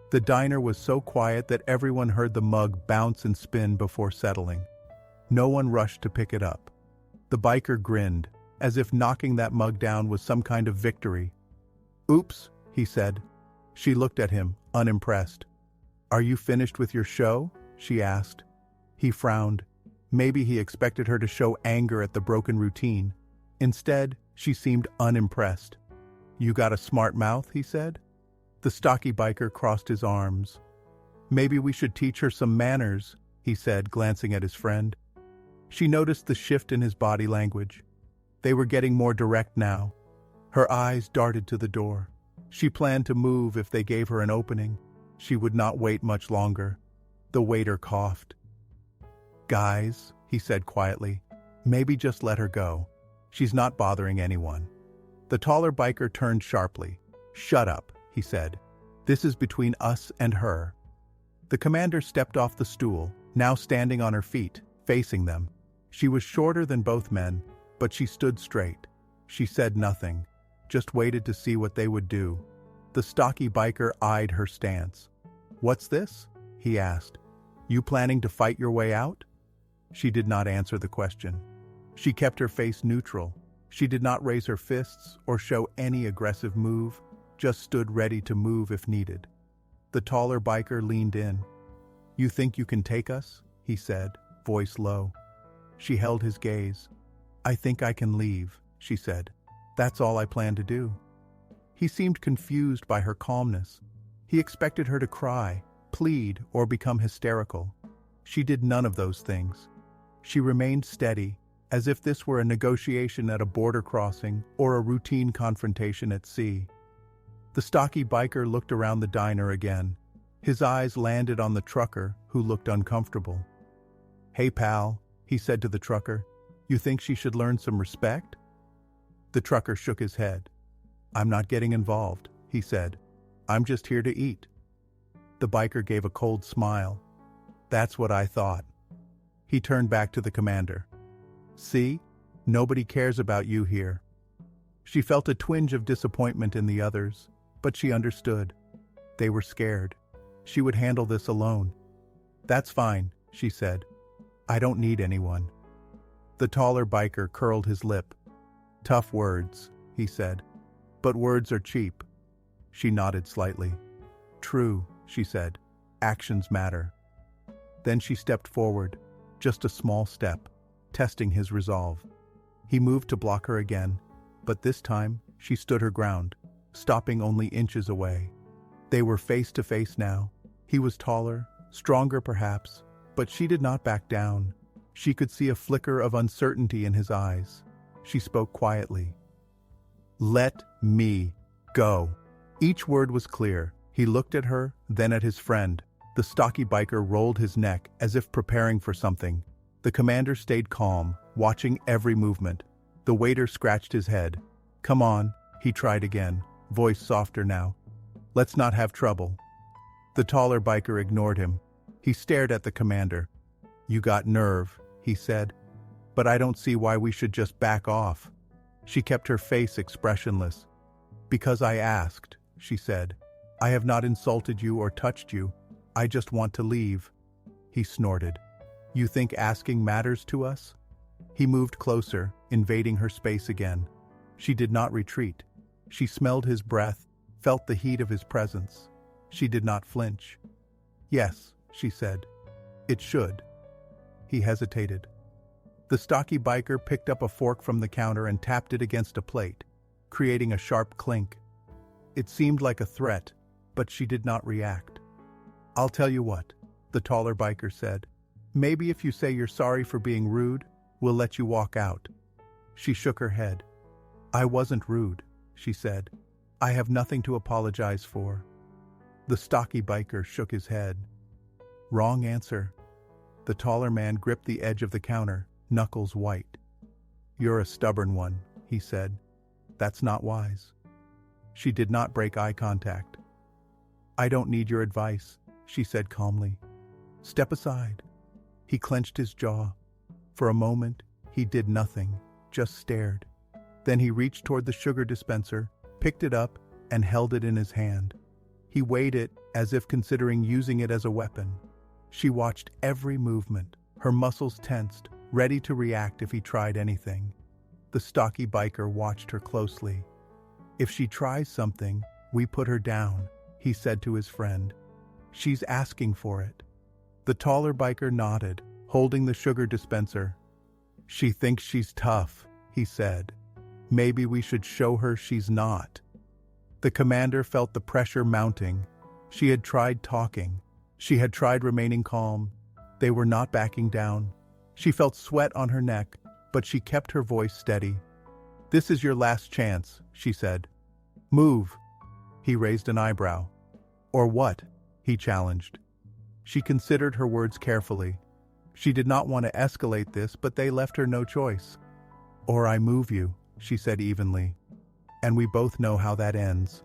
The diner was so quiet that everyone heard the mug bounce and spin before settling. No one rushed to pick it up. The biker grinned, as if knocking that mug down was some kind of victory. "Oops," he said. She looked at him, unimpressed. "Are you finished with your show?" she asked. He frowned. Maybe he expected her to show anger at the broken routine. Instead, she seemed unimpressed. "You got a smart mouth," he said. The stocky biker crossed his arms. "Maybe we should teach her some manners," he said, glancing at his friend. She noticed the shift in his body language. They were getting more direct now. Her eyes darted to the door. She planned to move if they gave her an opening. She would not wait much longer. The waiter coughed. "Guys," he said quietly, "maybe just let her go. She's not bothering anyone." The taller biker turned sharply. "Shut up," he said. "This is between us and her." The commander stepped off the stool, now standing on her feet, facing them. She was shorter than both men, but she stood straight. She said nothing, just waited to see what they would do. The stocky biker eyed her stance. "What's this?" he asked. "You planning to fight your way out?" She did not answer the question. She kept her face neutral. She did not raise her fists or show any aggressive move, just stood ready to move if needed. The taller biker leaned in. "You think you can take us?" he said, voice low. She held his gaze. "I think I can leave," she said. "That's all I plan to do." He seemed confused by her calmness. He expected her to cry, plead, or become hysterical. She did none of those things. She remained steady, as if this were a negotiation at a border crossing or a routine confrontation at sea. The stocky biker looked around the diner again. His eyes landed on the trucker, who looked uncomfortable. "Hey pal," he said to the trucker, "you think she should learn some respect?" The trucker shook his head. "I'm not getting involved," he said. "I'm just here to eat." The biker gave a cold smile. "That's what I thought." He turned back to the commander. "See? Nobody cares about you here." She felt a twinge of disappointment in the others, but she understood. They were scared. She would handle this alone. "That's fine," she said. "I don't need anyone." The taller biker curled his lip. "Tough words," he said. "But words are cheap." She nodded slightly. "True," she said. "Actions matter." Then she stepped forward, just a small step, testing his resolve. He moved to block her again, but this time she stood her ground, stopping only inches away. They were face to face now. He was taller, stronger perhaps, but she did not back down. She could see a flicker of uncertainty in his eyes. She spoke quietly. "Let me go." Each word was clear. He looked at her, then at his friend. The stocky biker rolled his neck as if preparing for something. The commander stayed calm, watching every movement. The waiter scratched his head. "Come on," he tried again, voice softer now. "Let's not have trouble." The taller biker ignored him. He stared at the commander. "You got nerve," he said. "But I don't see why we should just back off." She kept her face expressionless. "Because I asked," she said. "I have not insulted you or touched you. I just want to leave." He snorted. You think asking matters to us? He moved closer, invading her space again. She did not retreat. She smelled his breath, felt the heat of his presence. She did not flinch. Yes, she said. It should. He hesitated. The stocky biker picked up a fork from the counter and tapped it against a plate, creating a sharp clink. It seemed like a threat, but she did not react. I'll tell you what, the taller biker said. Maybe if you say you're sorry for being rude, we'll let you walk out. She shook her head. I wasn't rude, she said. I have nothing to apologize for. The stocky biker shook his head. Wrong answer. The taller man gripped the edge of the counter, knuckles white. You're a stubborn one, he said. That's not wise. She did not break eye contact. I don't need your advice, she said calmly. Step aside. He clenched his jaw. For a moment, he did nothing, just stared. Then he reached toward the sugar dispenser, picked it up, and held it in his hand. He weighed it as if considering using it as a weapon. She watched every movement, her muscles tensed, ready to react if he tried anything. The stocky biker watched her closely. If she tries something, we put her down, he said to his friend. She's asking for it. The taller biker nodded, holding the sugar dispenser. She thinks she's tough, he said. Maybe we should show her she's not. The commander felt the pressure mounting. She had tried talking. She had tried remaining calm. They were not backing down. She felt sweat on her neck, but she kept her voice steady. This is your last chance, she said. Move. He raised an eyebrow. Or what? He challenged. She considered her words carefully. She did not want to escalate this, but they left her no choice. Or I move you, she said evenly. And we both know how that ends.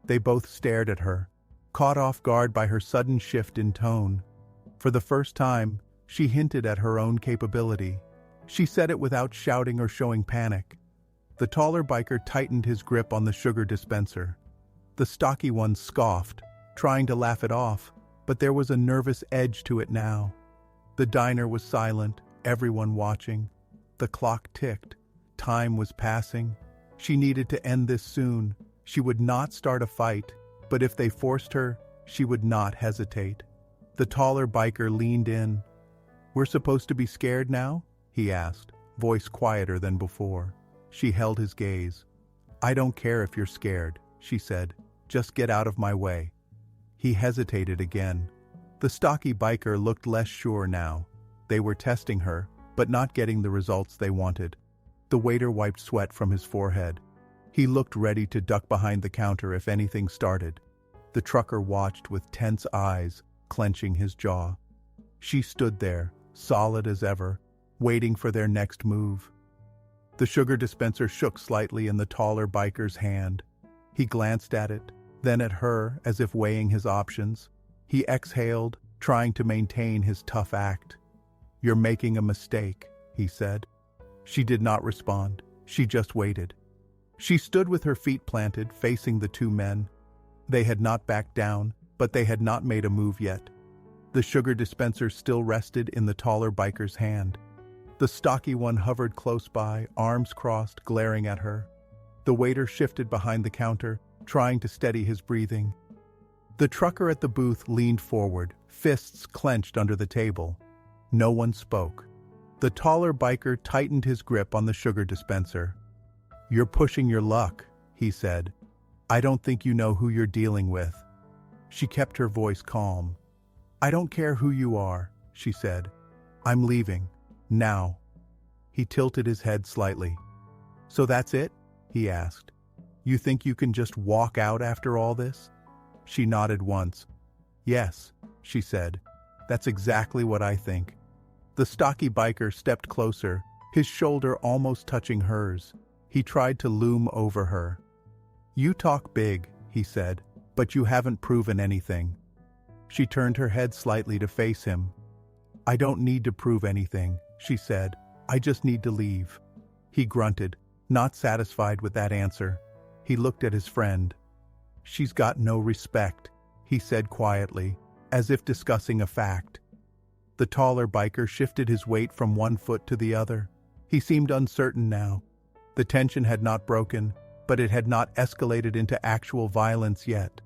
They both stared at her, caught off guard by her sudden shift in tone. For the first time, she hinted at her own capability. She said it without shouting or showing panic. The taller biker tightened his grip on the sugar dispenser. The stocky one scoffed, trying to laugh it off, but there was a nervous edge to it now. The diner was silent, everyone watching. The clock ticked. Time was passing. She needed to end this soon. She would not start a fight, but if they forced her, she would not hesitate. The taller biker leaned in. We're supposed to be scared now? He asked, voice quieter than before. She held his gaze. I don't care if you're scared, she said. Just get out of my way. He hesitated again. The stocky biker looked less sure now. They were testing her, but not getting the results they wanted. The waiter wiped sweat from his forehead. He looked ready to duck behind the counter if anything started. The trucker watched with tense eyes, clenching his jaw. She stood there, solid as ever, waiting for their next move. The sugar dispenser shook slightly in the taller biker's hand. He glanced at it, then at her as if weighing his options. He exhaled, trying to maintain his tough act. You're making a mistake, he said. She did not respond. She just waited. She stood with her feet planted, facing the two men. They had not backed down, but they had not made a move yet. The sugar dispenser still rested in the taller biker's hand. The stocky one hovered close by, arms crossed, glaring at her. The waiter shifted behind the counter, trying to steady his breathing. The trucker at the booth leaned forward, fists clenched under the table. No one spoke. The taller biker tightened his grip on the sugar dispenser. You're pushing your luck, he said. I don't think you know who you're dealing with. She kept her voice calm. I don't care who you are, she said. I'm leaving. Now. He tilted his head slightly. So that's it? He asked. You think you can just walk out after all this? She nodded once. Yes, she said. That's exactly what I think. The stocky biker stepped closer, his shoulder almost touching hers. He tried to loom over her. You talk big, he said, but you haven't proven anything. She turned her head slightly to face him. I don't need to prove anything, she said. I just need to leave. He grunted, not satisfied with that answer. He looked at his friend. She's got no respect, he said quietly, as if discussing a fact. The taller biker shifted his weight from one foot to the other. He seemed uncertain now. The tension had not broken, but it had not escalated into actual violence yet.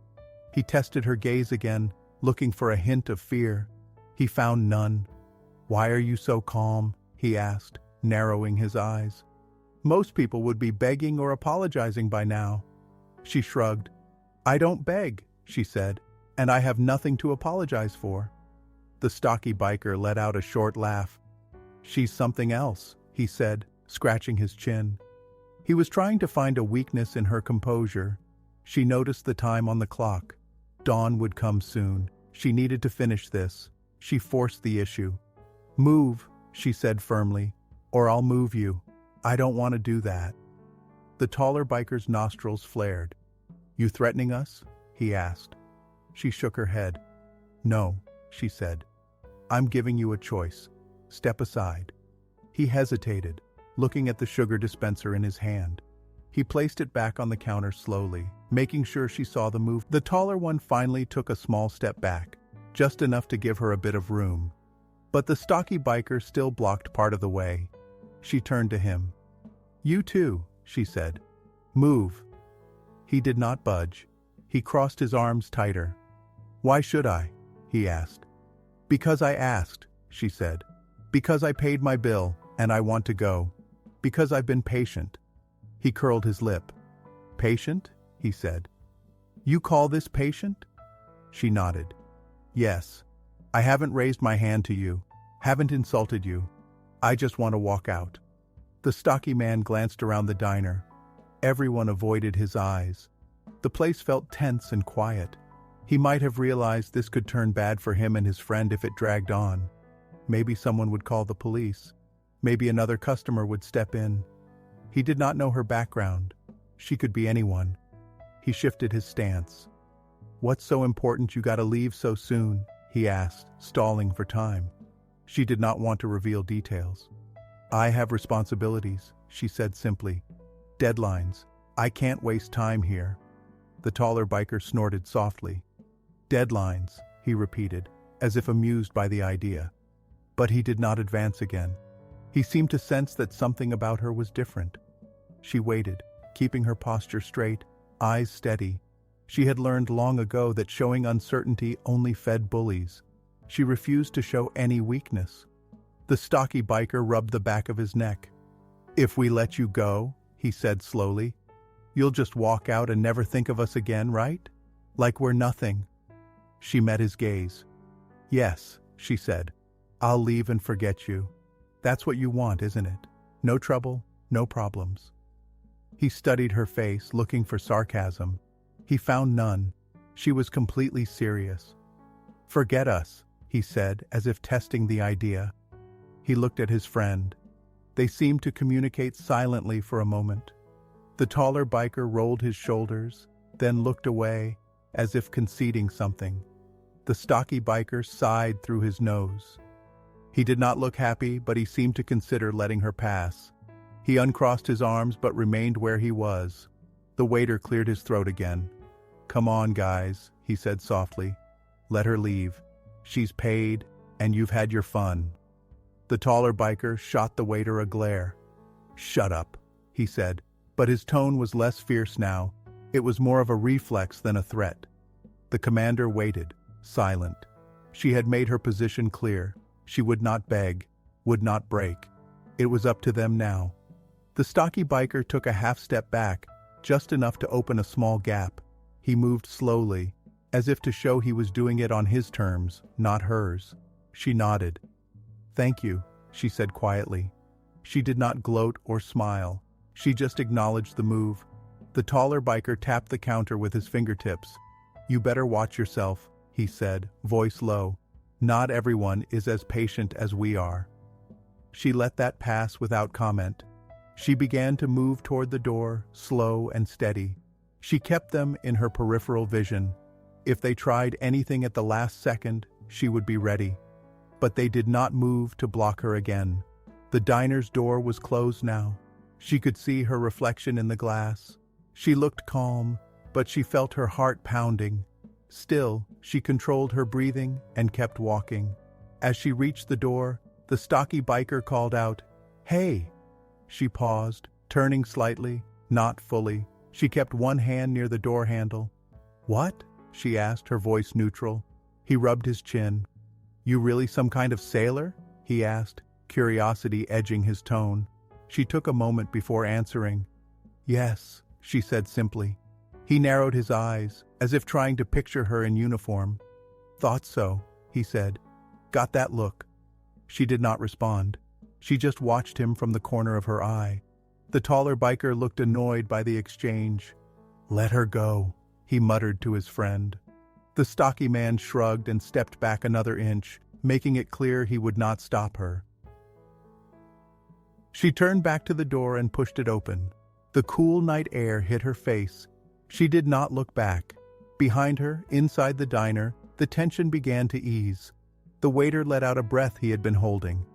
He tested her gaze again, looking for a hint of fear. He found none. "Why are you so calm?" he asked, narrowing his eyes. "Most people would be begging or apologizing by now." She shrugged. "I don't beg," she said, "and I have nothing to apologize for." The stocky biker let out a short laugh. "She's something else," he said, scratching his chin. He was trying to find a weakness in her composure. She noticed the time on the clock. Dawn would come soon. She needed to finish this. She forced the issue. "Move," she said firmly, "or I'll move you." "I don't want to do that." The taller biker's nostrils flared. "You threatening us?" he asked. She shook her head. "No," she said. "I'm giving you a choice. Step aside." He hesitated, looking at the sugar dispenser in his hand. He placed it back on the counter slowly, making sure she saw the move. The taller one finally took a small step back, just enough to give her a bit of room. But the stocky biker still blocked part of the way. She turned to him. "You too," she said. "Move." He did not budge. He crossed his arms tighter. "Why should I?" he asked. "Because I asked," she said. "Because I paid my bill, and I want to go. Because I've been patient." He curled his lip. "Patient?" he said. "You call this patient?" She nodded. "Yes. I haven't raised my hand to you, haven't insulted you. I just want to walk out." The stocky man glanced around the diner. Everyone avoided his eyes. The place felt tense and quiet. He might have realized this could turn bad for him and his friend if it dragged on. Maybe someone would call the police. Maybe another customer would step in. He did not know her background. She could be anyone. He shifted his stance. "What's so important you gotta leave so soon?" he asked, stalling for time. She did not want to reveal details. "I have responsibilities," she said simply. "Deadlines. I can't waste time here." The taller biker snorted softly. "Deadlines," he repeated, as if amused by the idea. But he did not advance again. He seemed to sense that something about her was different. She waited, keeping her posture straight, eyes steady. She had learned long ago that showing uncertainty only fed bullies. She refused to show any weakness. The stocky biker rubbed the back of his neck. "If we let you go," he said slowly, "you'll just walk out and never think of us again, right? Like we're nothing." She met his gaze. "Yes," she said. "I'll leave and forget you. That's what you want, isn't it? No trouble, no problems." He studied her face, looking for sarcasm. He found none. She was completely serious. "Forget us," he said, as if testing the idea. He looked at his friend. They seemed to communicate silently for a moment. The taller biker rolled his shoulders, then looked away, as if conceding something. The stocky biker sighed through his nose. He did not look happy, but he seemed to consider letting her pass. He uncrossed his arms but remained where he was. The waiter cleared his throat again. "Come on, guys," he said softly. "Let her leave. She's paid, and you've had your fun." The taller biker shot the waiter a glare. "Shut up," he said, but his tone was less fierce now. It was more of a reflex than a threat. The commander waited, silent. She had made her position clear. She would not beg, would not break. It was up to them now. The stocky biker took a half step back, just enough to open a small gap. He moved slowly, as if to show he was doing it on his terms, not hers. She nodded. "Thank you," she said quietly. She did not gloat or smile. She just acknowledged the move. The taller biker tapped the counter with his fingertips. "You better watch yourself," he said, voice low. "Not everyone is as patient as we are." She let that pass without comment. She began to move toward the door, slow and steady. She kept them in her peripheral vision. If they tried anything at the last second, she would be ready. But they did not move to block her again. The diner's door was closed now. She could see her reflection in the glass. She looked calm, but she felt her heart pounding. Still, she controlled her breathing and kept walking. As she reached the door, the stocky biker called out, "Hey!" She paused, turning slightly, not fully. She kept one hand near the door handle. "What?" she asked, her voice neutral. He rubbed his chin. "You really some kind of sailor?" he asked, curiosity edging his tone. She took a moment before answering. "Yes," she said simply. He narrowed his eyes, as if trying to picture her in uniform. "Thought so," he said. "Got that look." She did not respond. She just watched him from the corner of her eye. The taller biker looked annoyed by the exchange. "Let her go," he muttered to his friend. The stocky man shrugged and stepped back another inch, making it clear he would not stop her. She turned back to the door and pushed it open. The cool night air hit her face. She did not look back. Behind her, inside the diner, the tension began to ease. The waiter let out a breath he had been holding.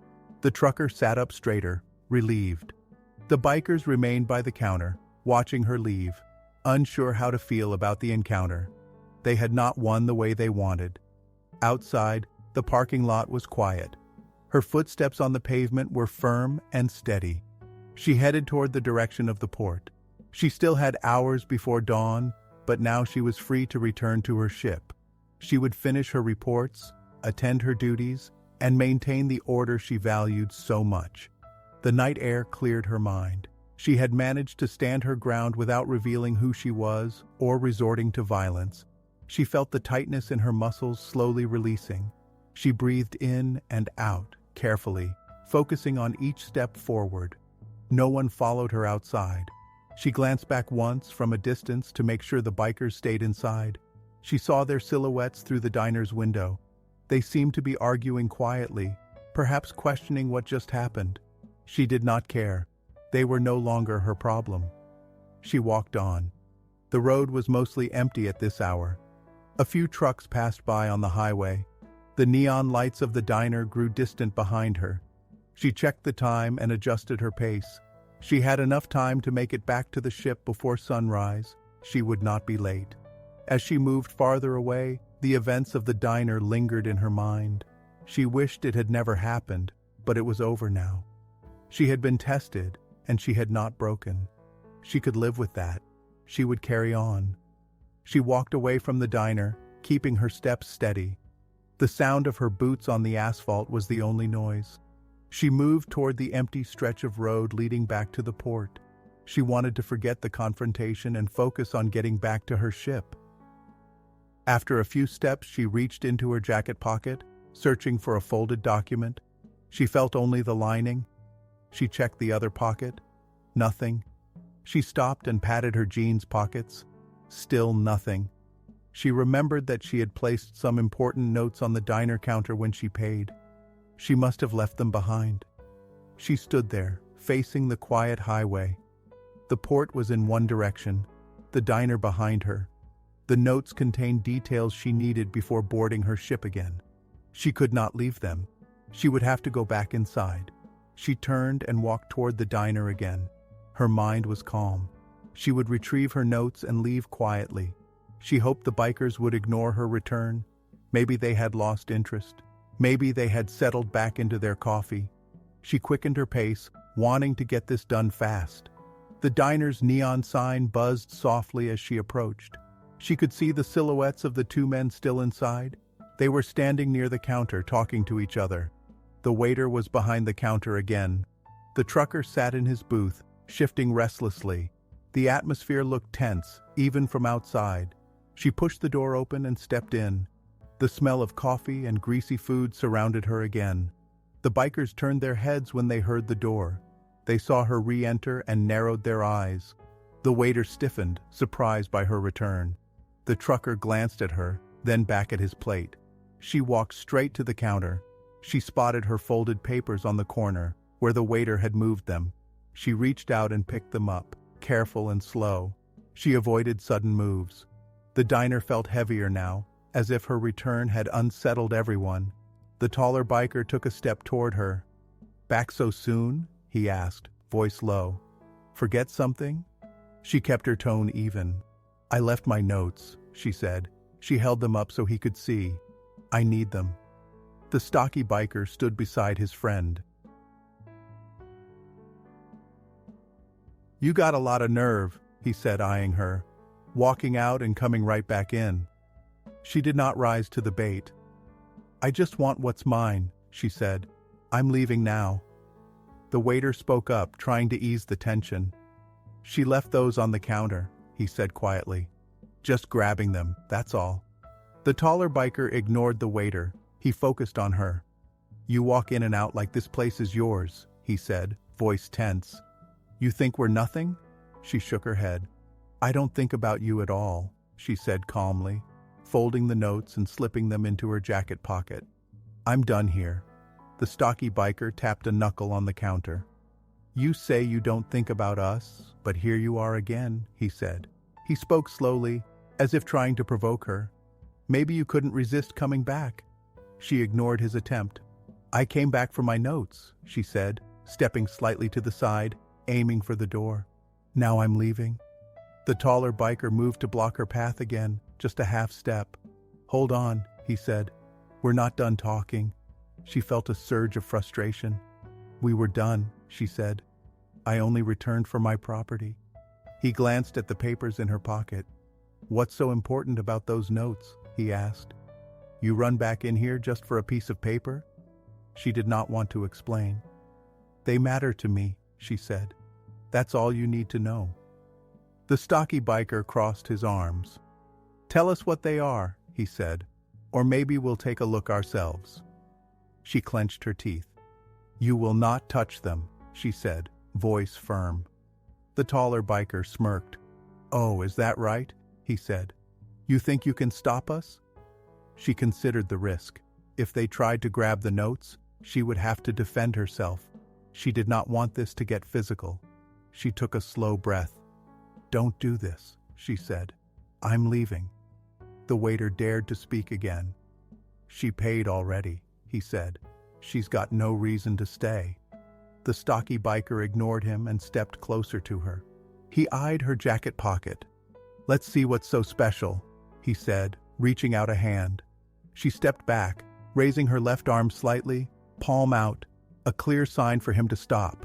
The trucker sat up straighter, relieved. The bikers remained by the counter, watching her leave, unsure how to feel about the encounter. They had not won the way they wanted. Outside, the parking lot was quiet. Her footsteps on the pavement were firm and steady. She headed toward the direction of the port. She still had hours before dawn, but now she was free to return to her ship. She would finish her reports, attend her duties, and maintain the order she valued so much. The night air cleared her mind. She had managed to stand her ground without revealing who she was or resorting to violence. She felt the tightness in her muscles slowly releasing. She breathed in and out, carefully, focusing on each step forward. No one followed her outside. She glanced back once from a distance to make sure the bikers stayed inside. She saw their silhouettes through the diner's window. They seemed to be arguing quietly, perhaps questioning what just happened. She did not care. They were no longer her problem. She walked on. The road was mostly empty at this hour. A few trucks passed by on the highway. The neon lights of the diner grew distant behind her. She checked the time and adjusted her pace. She had enough time to make it back to the ship before sunrise. She would not be late. As she moved farther away, the events of the diner lingered in her mind. She wished it had never happened, but it was over now. She had been tested, and she had not broken. She could live with that. She would carry on. She walked away from the diner, keeping her steps steady. The sound of her boots on the asphalt was the only noise. She moved toward the empty stretch of road leading back to the port. She wanted to forget the confrontation and focus on getting back to her ship. After a few steps, she reached into her jacket pocket, searching for a folded document. She felt only the lining. She checked the other pocket. Nothing. She stopped and patted her jeans pockets. Still nothing. She remembered that she had placed some important notes on the diner counter when she paid. She must have left them behind. She stood there, facing the quiet highway. The port was in one direction, the diner behind her. The notes contained details she needed before boarding her ship again. She could not leave them. She would have to go back inside. She turned and walked toward the diner again. Her mind was calm. She would retrieve her notes and leave quietly. She hoped the bikers would ignore her return. Maybe they had lost interest. Maybe they had settled back into their coffee. She quickened her pace, wanting to get this done fast. The diner's neon sign buzzed softly as she approached. She could see the silhouettes of the two men still inside. They were standing near the counter, talking to each other. The waiter was behind the counter again. The trucker sat in his booth, shifting restlessly. The atmosphere looked tense, even from outside. She pushed the door open and stepped in. The smell of coffee and greasy food surrounded her again. The bikers turned their heads when they heard the door. They saw her re-enter and narrowed their eyes. The waiter stiffened, surprised by her return. The trucker glanced at her, then back at his plate. She walked straight to the counter. She spotted her folded papers on the corner, where the waiter had moved them. She reached out and picked them up, careful and slow. She avoided sudden moves. The diner felt heavier now, as if her return had unsettled everyone. The taller biker took a step toward her. "Back so soon?" he asked, voice low. "Forget something?" She kept her tone even. "I left my notes," she said. She held them up so he could see. "I need them." The stocky biker stood beside his friend. "You got a lot of nerve," he said, eyeing her, walking out and coming right back in. She did not rise to the bait. "I just want what's mine," she said. "I'm leaving now." The waiter spoke up, trying to ease the tension. "She left those on the counter," he said quietly. "Just grabbing them, that's all." The taller biker ignored the waiter. He focused on her. "You walk in and out like this place is yours," he said, voice tense. "You think we're nothing?" She shook her head. "I don't think about you at all," she said calmly, folding the notes and slipping them into her jacket pocket. "I'm done here." The stocky biker tapped a knuckle on the counter. "You say you don't think about us, but here you are again," he said. He spoke slowly, as if trying to provoke her. "Maybe you couldn't resist coming back." She ignored his attempt. "I came back for my notes," she said, stepping slightly to the side, aiming for the door. "Now I'm leaving." The taller biker moved to block her path again, just a half step. "Hold on," he said. "We're not done talking." She felt a surge of frustration. "We were done," she said. "I only returned for my property." He glanced at the papers in her pocket. "What's so important about those notes?" he asked. "You run back in here just for a piece of paper?" She did not want to explain. "They matter to me," she said. "That's all you need to know." The stocky biker crossed his arms. "Tell us what they are," he said, "or maybe we'll take a look ourselves." She clenched her teeth. "You will not touch them," she said, voice firm. The taller biker smirked. "Oh, is that right?" he said. "You think you can stop us?" She considered the risk. If they tried to grab the notes, she would have to defend herself. She did not want this to get physical. She took a slow breath. "Don't do this," she said. "I'm leaving." The waiter dared to speak again. "She paid already," he said. "She's got no reason to stay." The stocky biker ignored him and stepped closer to her. He eyed her jacket pocket. "Let's see what's so special," he said, reaching out a hand. She stepped back, raising her left arm slightly, palm out, a clear sign for him to stop.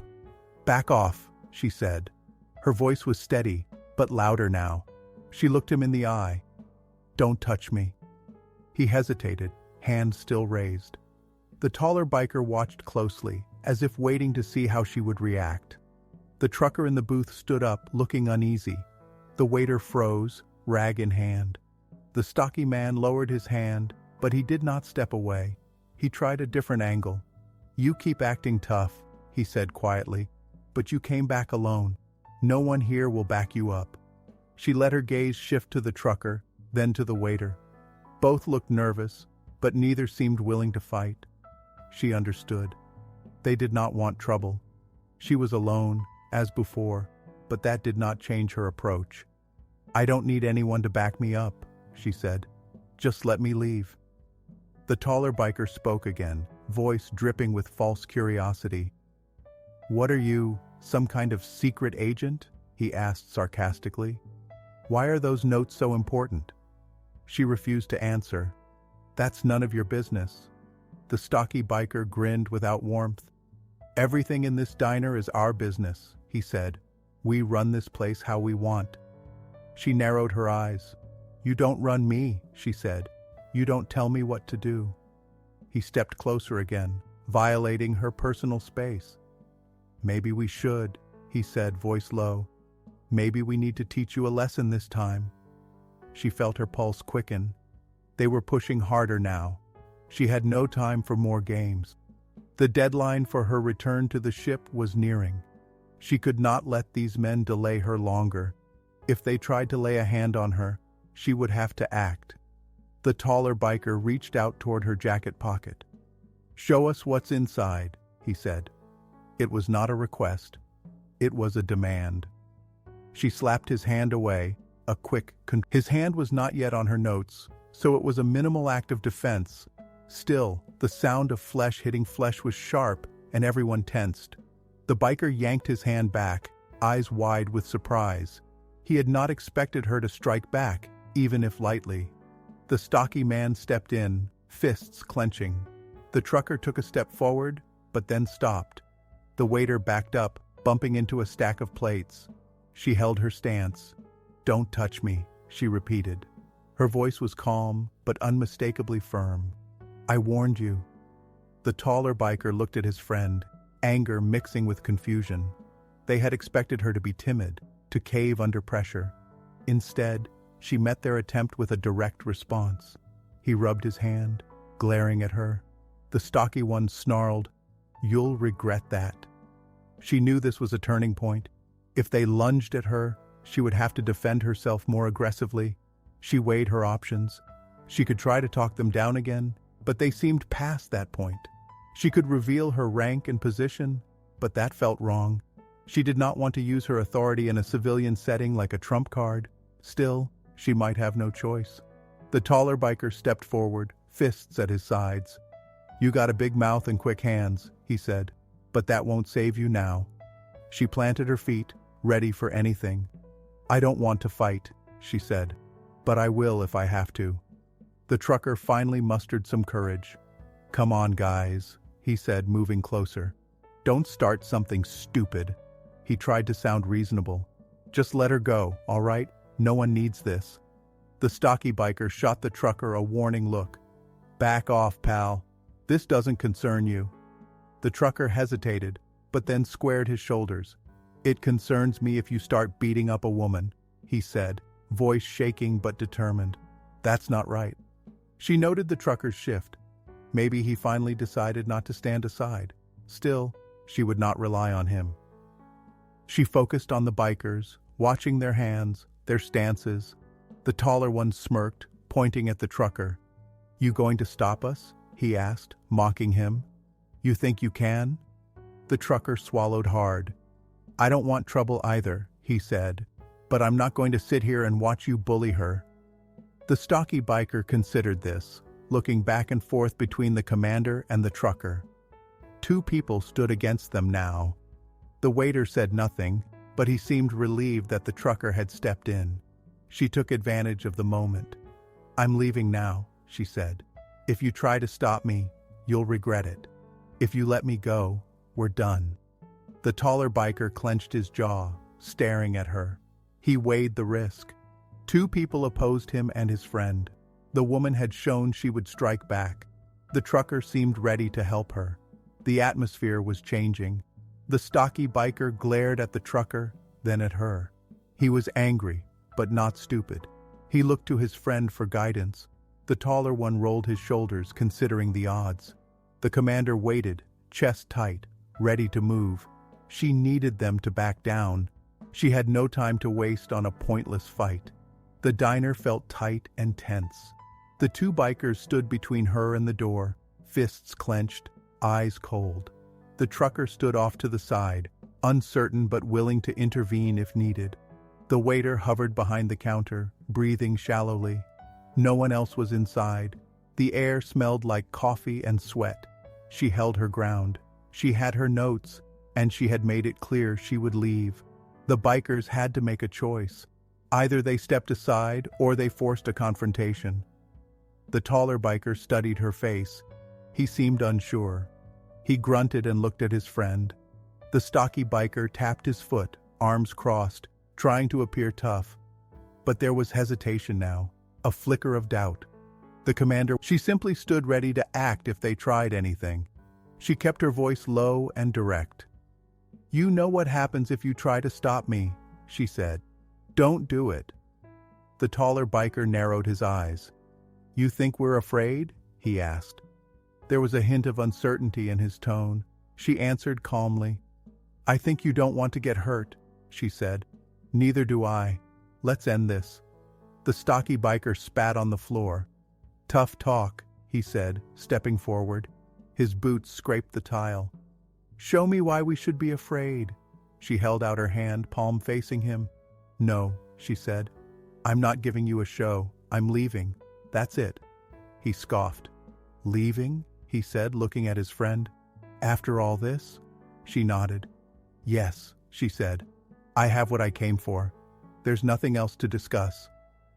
"Back off," she said. Her voice was steady, but louder now. She looked him in the eye. "Don't touch me." He hesitated, hand still raised. The taller biker watched closely, as if waiting to see how she would react. The trucker in the booth stood up, looking uneasy. The waiter froze, rag in hand. The stocky man lowered his hand, but he did not step away. He tried a different angle. "You keep acting tough," he said quietly, "but you came back alone. No one here will back you up." She let her gaze shift to the trucker, then to the waiter. Both looked nervous, but neither seemed willing to fight. She understood. They did not want trouble. She was alone, as before, but that did not change her approach. "I don't need anyone to back me up," she said. "Just let me leave." The taller biker spoke again, voice dripping with false curiosity. "What are you, some kind of secret agent?" he asked sarcastically. "Why are those notes so important?" She refused to answer. "That's none of your business." The stocky biker grinned without warmth. "Everything in this diner is our business," he said. "We run this place how we want." She narrowed her eyes. "You don't run me," she said. "You don't tell me what to do." He stepped closer again, violating her personal space. "Maybe we should," he said, voice low. "Maybe we need to teach you a lesson this time." She felt her pulse quicken. They were pushing harder now. She had no time for more games. The deadline for her return to the ship was nearing. She could not let these men delay her longer. If they tried to lay a hand on her, she would have to act. The taller biker reached out toward her jacket pocket. "Show us what's inside," he said. It was not a request. It was a demand. She slapped his hand away, a quick His hand was not yet on her notes, so it was a minimal act of defense. Still, the sound of flesh hitting flesh was sharp, and everyone tensed. The biker yanked his hand back, eyes wide with surprise. He had not expected her to strike back, even if lightly. The stocky man stepped in, fists clenching. The trucker took a step forward, but then stopped. The waiter backed up, bumping into a stack of plates. She held her stance. "Don't touch me," she repeated. Her voice was calm, but unmistakably firm. "I warned you." The taller biker looked at his friend, anger mixing with confusion. They had expected her to be timid, to cave under pressure. Instead, she met their attempt with a direct response. He rubbed his hand, glaring at her. The stocky one snarled, "You'll regret that." She knew this was a turning point. If they lunged at her, she would have to defend herself more aggressively. She weighed her options. She could try to talk them down again, but they seemed past that point. She could reveal her rank and position, but that felt wrong. She did not want to use her authority in a civilian setting like a trump card. Still, she might have no choice. The taller biker stepped forward, fists at his sides. "You got a big mouth and quick hands," he said, "but that won't save you now." She planted her feet, ready for anything. "I don't want to fight," she said, "but I will if I have to." The trucker finally mustered some courage. "Come on, guys," he said, moving closer. "Don't start something stupid." He tried to sound reasonable. "Just let her go, all right? No one needs this." The stocky biker shot the trucker a warning look. "Back off, pal. This doesn't concern you." The trucker hesitated, but then squared his shoulders. "It concerns me if you start beating up a woman," he said, voice shaking but determined. "That's not right." She noted the trucker's shift. Maybe he finally decided not to stand aside. Still, she would not rely on him. She focused on the bikers, watching their hands, their stances. The taller one smirked, pointing at the trucker. "You going to stop us?" he asked, mocking him. "You think you can?" The trucker swallowed hard. "I don't want trouble either," he said, "but I'm not going to sit here and watch you bully her." The stocky biker considered this, looking back and forth between the commander and the trucker. Two people stood against them now. The waiter said nothing, but he seemed relieved that the trucker had stepped in. She took advantage of the moment. "I'm leaving now," she said. "If you try to stop me, you'll regret it. If you let me go, we're done." The taller biker clenched his jaw, staring at her. He weighed the risk. Two people opposed him and his friend. The woman had shown she would strike back. The trucker seemed ready to help her. The atmosphere was changing. The stocky biker glared at the trucker, then at her. He was angry, but not stupid. He looked to his friend for guidance. The taller one rolled his shoulders, considering the odds. The commander waited, chest tight, ready to move. She needed them to back down. She had no time to waste on a pointless fight. The diner felt tight and tense. The two bikers stood between her and the door, fists clenched, eyes cold. The trucker stood off to the side, uncertain but willing to intervene if needed. The waiter hovered behind the counter, breathing shallowly. No one else was inside. The air smelled like coffee and sweat. She held her ground. She had her notes, and she had made it clear she would leave. The bikers had to make a choice. Either they stepped aside or they forced a confrontation. The taller biker studied her face. He seemed unsure. He grunted and looked at his friend. The stocky biker tapped his foot, arms crossed, trying to appear tough. But there was hesitation now, a flicker of doubt. The commander, she simply stood ready to act if they tried anything. She kept her voice low and direct. "You know what happens if you try to stop me," she said. "Don't do it." The taller biker narrowed his eyes. "You think we're afraid?" he asked. There was a hint of uncertainty in his tone. She answered calmly. "I think you don't want to get hurt," she said. "Neither do I. Let's end this." The stocky biker spat on the floor. "Tough talk," he said, stepping forward. His boots scraped the tile. "Show me why we should be afraid." She held out her hand, palm facing him. "No," she said. "I'm not giving you a show. I'm leaving. That's it." He scoffed. "Leaving?" he said, looking at his friend. "After all this?" She nodded. "Yes," she said. "I have what I came for. There's nothing else to discuss."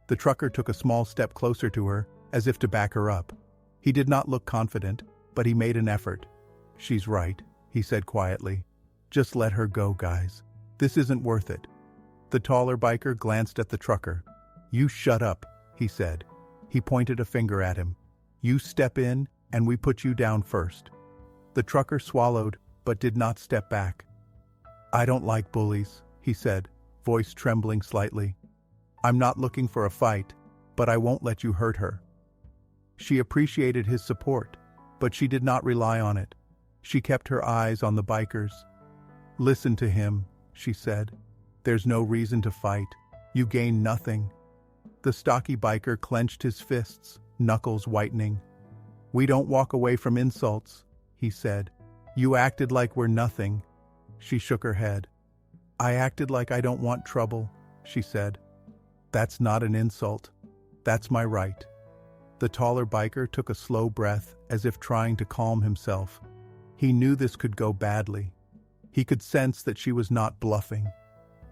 The trucker took a small step closer to her, as if to back her up. He did not look confident. but he made an effort. "She's right," he said quietly. "Just let her go, guys. This isn't worth it." The taller biker glanced at the trucker. "You shut up," he said. He pointed a finger at him. "You step in, and we put you down first." The trucker swallowed, but did not step back. "I don't like bullies," he said, voice trembling slightly. "I'm not looking for a fight, but I won't let you hurt her." She appreciated his support, but she did not rely on it. She kept her eyes on the bikers. "Listen to him," she said. "There's no reason to fight. You gain nothing." The stocky biker clenched his fists, knuckles whitening. "We don't walk away from insults," he said. "You acted like we're nothing." She shook her head. "I acted like I don't want trouble," she said. "That's not an insult. That's my right." The taller biker took a slow breath, as if trying to calm himself. He knew this could go badly. He could sense that she was not bluffing.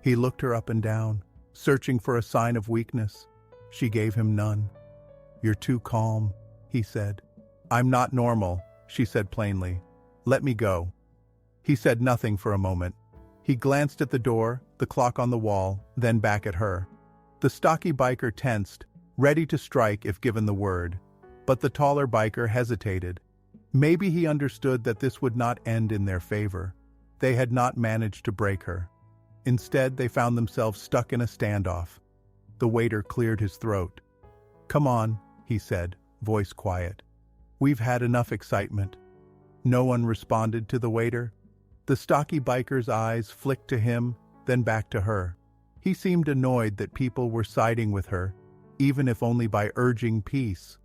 He looked her up and down, searching for a sign of weakness. She gave him none. "You're too calm," he said. "I'm not normal," she said plainly. "Let me go." He said nothing for a moment. He glanced at the door, the clock on the wall, then back at her. The stocky biker tensed, ready to strike if given the word. But the taller biker hesitated. Maybe he understood that this would not end in their favor. They had not managed to break her. Instead, they found themselves stuck in a standoff. The waiter cleared his throat. "Come on," he said, voice quiet. "We've had enough excitement." No one responded to the waiter. The stocky biker's eyes flicked to him, then back to her. He seemed annoyed that people were siding with her, even if only by urging peace.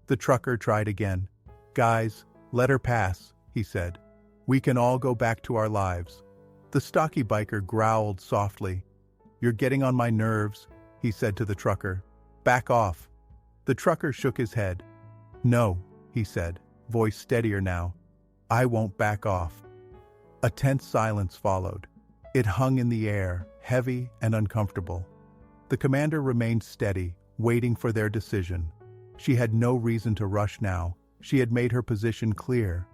The trucker tried again. "Guys, let her pass," he said. "We can all go back to our lives." The stocky biker growled softly. "You're getting on my nerves," he said to the trucker. "Back off." The trucker shook his head. "No," he said, voice steadier now. "I won't back off." A tense silence followed. It hung in the air, heavy and uncomfortable. The commander remained steady, waiting for their decision. She had no reason to rush now. She had made her position clear.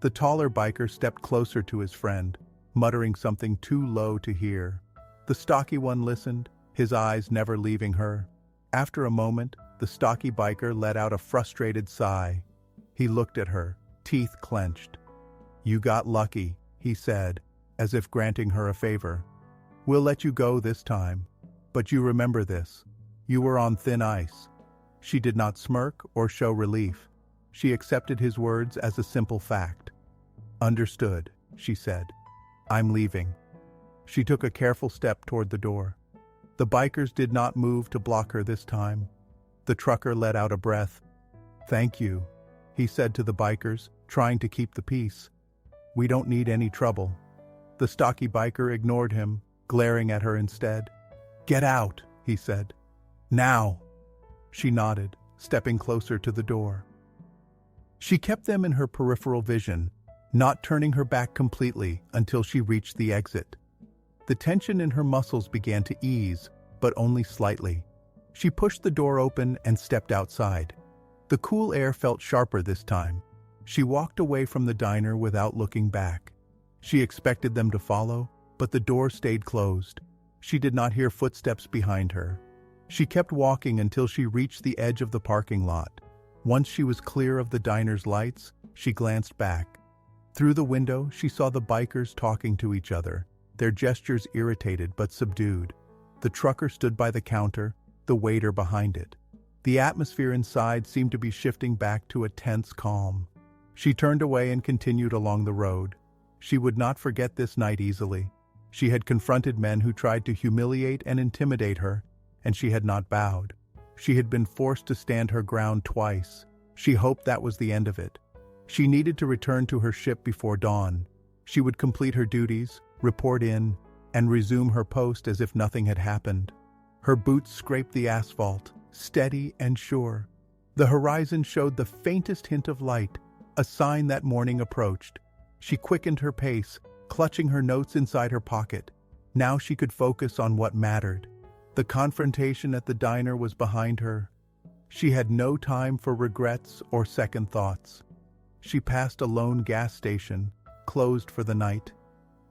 The taller biker stepped closer to his friend, muttering something too low to hear. The stocky one listened, his eyes never leaving her. After a moment, the stocky biker let out a frustrated sigh. He looked at her, teeth clenched. "You got lucky," he said, as if granting her a favor. "We'll let you go this time. But you remember this. You were on thin ice." She did not smirk or show relief. She accepted his words as a simple fact. "Understood," she said. "I'm leaving." She took a careful step toward the door. The bikers did not move to block her this time. The trucker let out a breath. "Thank you," he said to the bikers, trying to keep the peace. "We don't need any trouble." The stocky biker ignored him, glaring at her instead. "Get out," he said. "Now." She nodded, stepping closer to the door. She kept them in her peripheral vision, not turning her back completely until she reached the exit. The tension in her muscles began to ease, but only slightly. She pushed the door open and stepped outside. The cool air felt sharper this time. She walked away from the diner without looking back. She expected them to follow, but the door stayed closed. She did not hear footsteps behind her. She kept walking until she reached the edge of the parking lot. Once she was clear of the diner's lights, she glanced back. Through the window, she saw the bikers talking to each other, their gestures irritated but subdued. The trucker stood by the counter, the waiter behind it. The atmosphere inside seemed to be shifting back to a tense calm. She turned away and continued along the road. She would not forget this night easily. She had confronted men who tried to humiliate and intimidate her, and she had not bowed. She had been forced to stand her ground twice. She hoped that was the end of it. She needed to return to her ship before dawn. She would complete her duties, report in, and resume her post as if nothing had happened. Her boots scraped the asphalt, steady and sure. The horizon showed the faintest hint of light, a sign that morning approached. She quickened her pace, clutching her notes inside her pocket. Now she could focus on what mattered. The confrontation at the diner was behind her. She had no time for regrets or second thoughts. She passed a lone gas station, closed for the night.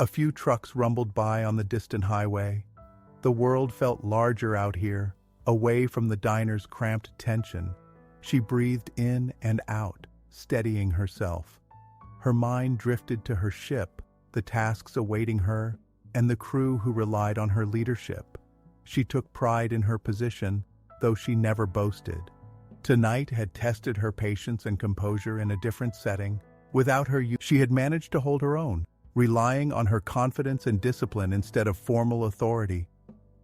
A few trucks rumbled by on the distant highway. The world felt larger out here, away from the diner's cramped tension. She breathed in and out, steadying herself. Her mind drifted to her ship, the tasks awaiting her, and the crew who relied on her leadership. She took pride in her position, though she never boasted. Tonight had tested her patience and composure in a different setting. Without her, she had managed to hold her own, relying on her confidence and discipline instead of formal authority.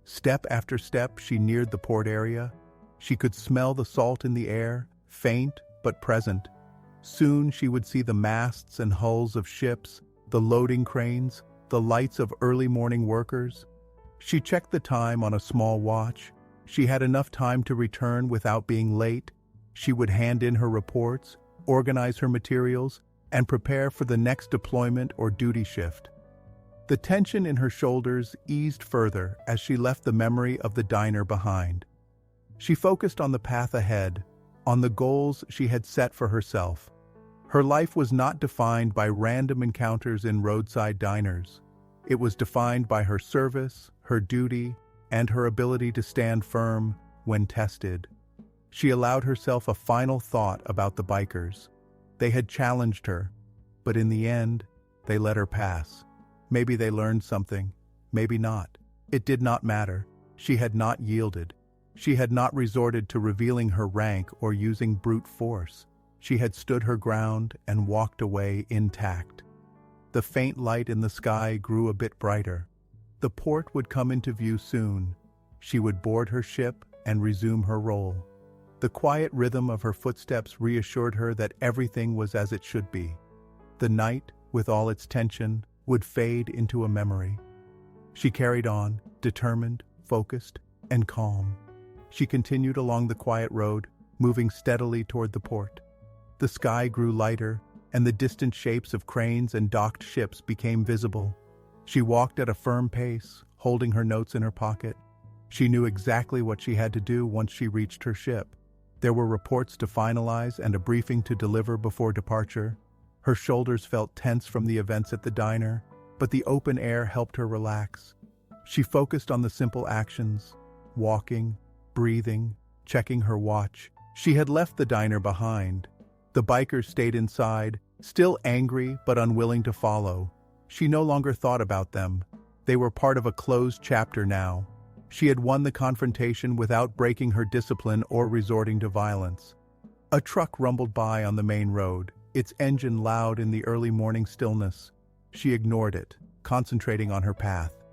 Step after step, she neared the port area. She could smell the salt in the air, faint but present. Soon she would see the masts and hulls of ships, the loading cranes, the lights of early morning workers. She checked the time on a small watch. She had enough time to return without being late. She would hand in her reports, organize her materials, and prepare for the next deployment or duty shift. The tension in her shoulders eased further as she left the memory of the diner behind. She focused on the path ahead, on the goals she had set for herself. Her life was not defined by random encounters in roadside diners. It was defined by her service, her duty, and her ability to stand firm when tested. She allowed herself a final thought about the bikers. They had challenged her, but in the end, they let her pass. Maybe they learned something, maybe not. It did not matter. She had not yielded. She had not resorted to revealing her rank or using brute force. She had stood her ground and walked away intact. The faint light in the sky grew a bit brighter. The port would come into view soon. She would board her ship and resume her role. The quiet rhythm of her footsteps reassured her that everything was as it should be. The night, with all its tension, would fade into a memory. She carried on, determined, focused, and calm. She continued along the quiet road, moving steadily toward the port. The sky grew lighter, and the distant shapes of cranes and docked ships became visible. She walked at a firm pace, holding her notes in her pocket. She knew exactly what she had to do once she reached her ship. There were reports to finalize and a briefing to deliver before departure. Her shoulders felt tense from the events at the diner, but the open air helped her relax. She focused on the simple actions, walking, breathing, checking her watch. She had left the diner behind. The bikers stayed inside, still angry but unwilling to follow. She no longer thought about them. They were part of a closed chapter now. She had won the confrontation without breaking her discipline or resorting to violence. A truck rumbled by on the main road, its engine loud in the early morning stillness. She ignored it, concentrating on her path.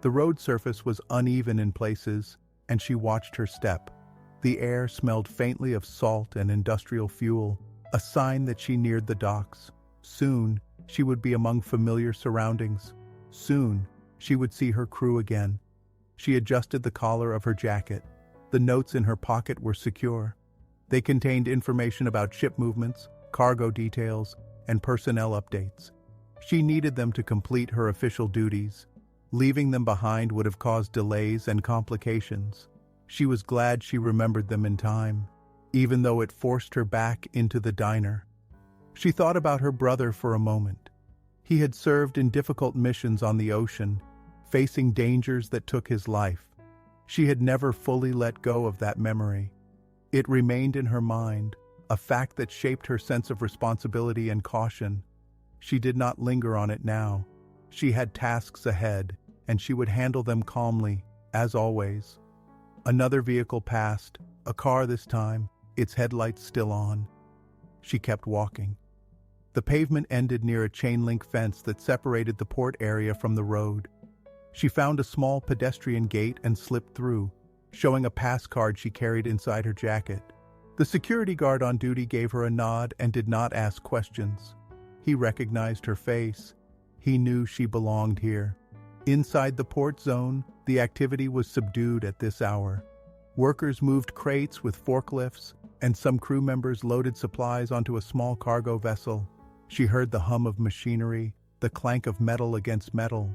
The road surface was uneven in places, and she watched her step. The air smelled faintly of salt and industrial fuel, a sign that she neared the docks. Soon, she would be among familiar surroundings. Soon, she would see her crew again. She adjusted the collar of her jacket. The notes in her pocket were secure. They contained information about ship movements, cargo details, and personnel updates. She needed them to complete her official duties. Leaving them behind would have caused delays and complications. She was glad she remembered them in time, even though it forced her back into the diner. She thought about her brother for a moment. He had served in difficult missions on the ocean, facing dangers that took his life. She had never fully let go of that memory. It remained in her mind, a fact that shaped her sense of responsibility and caution. She did not linger on it now. She had tasks ahead, and she would handle them calmly, as always. Another vehicle passed, a car this time, its headlights still on. She kept walking. The pavement ended near a chain-link fence that separated the port area from the road. She found a small pedestrian gate and slipped through, showing a pass card she carried inside her jacket. The security guard on duty gave her a nod and did not ask questions. He recognized her face. He knew she belonged here. Inside the port zone, the activity was subdued at this hour. Workers moved crates with forklifts, and some crew members loaded supplies onto a small cargo vessel. She heard the hum of machinery, the clank of metal against metal.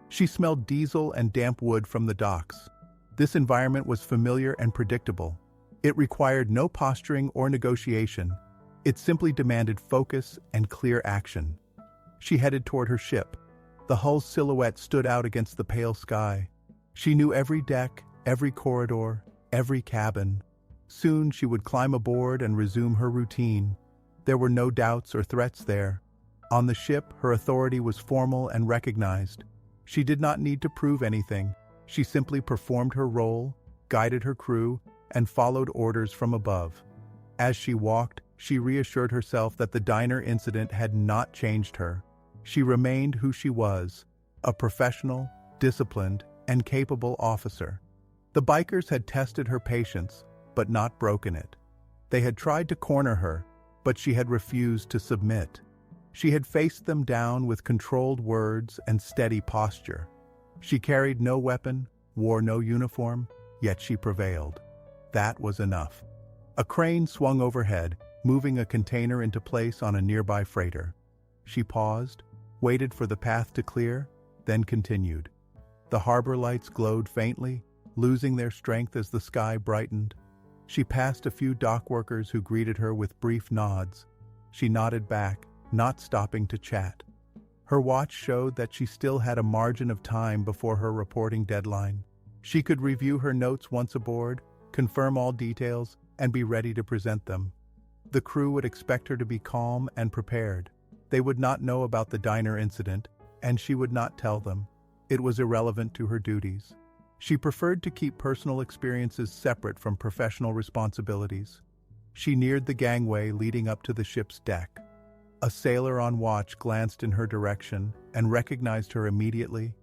She smelled diesel and damp wood from the docks. This environment was familiar and predictable. It required no posturing or negotiation. It simply demanded focus and clear action. She headed toward her ship. The hull's silhouette stood out against the pale sky. She knew every deck, every corridor, every cabin. Soon she would climb aboard and resume her routine. There were no doubts or threats there. On the ship, her authority was formal and recognized. She did not need to prove anything. She simply performed her role, guided her crew, and followed orders from above. As she walked, she reassured herself that the diner incident had not changed her. She remained who she was, a professional, disciplined, and capable officer. The bikers had tested her patience, but not broken it. They had tried to corner her, but she had refused to submit. She had faced them down with controlled words and steady posture. She carried no weapon, wore no uniform, yet she prevailed. That was enough. A crane swung overhead, moving a container into place on a nearby freighter. She paused, waited for the path to clear, then continued. The harbor lights glowed faintly, losing their strength as the sky brightened. She passed a few dock workers who greeted her with brief nods. She nodded back, not stopping to chat. Her watch showed that she still had a margin of time before her reporting deadline. She could review her notes once aboard, confirm all details, and be ready to present them. The crew would expect her to be calm and prepared. They would not know about the diner incident, and she would not tell them. It was irrelevant to her duties. She preferred to keep personal experiences separate from professional responsibilities. She neared the gangway leading up to the ship's deck. A sailor on watch glanced in her direction and recognized her immediately.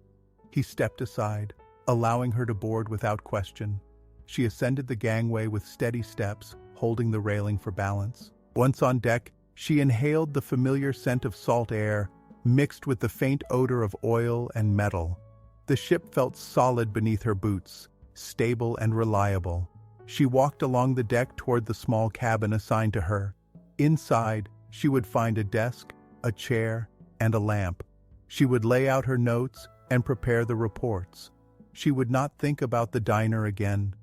He stepped aside, allowing her to board without question. She ascended the gangway with steady steps, holding the railing for balance. Once on deck, she inhaled the familiar scent of salt air, mixed with the faint odor of oil and metal. The ship felt solid beneath her boots, stable and reliable. She walked along the deck toward the small cabin assigned to her. Inside, she would find a desk, a chair, and a lamp. She would lay out her notes and prepare the reports. She would not think about the diner again.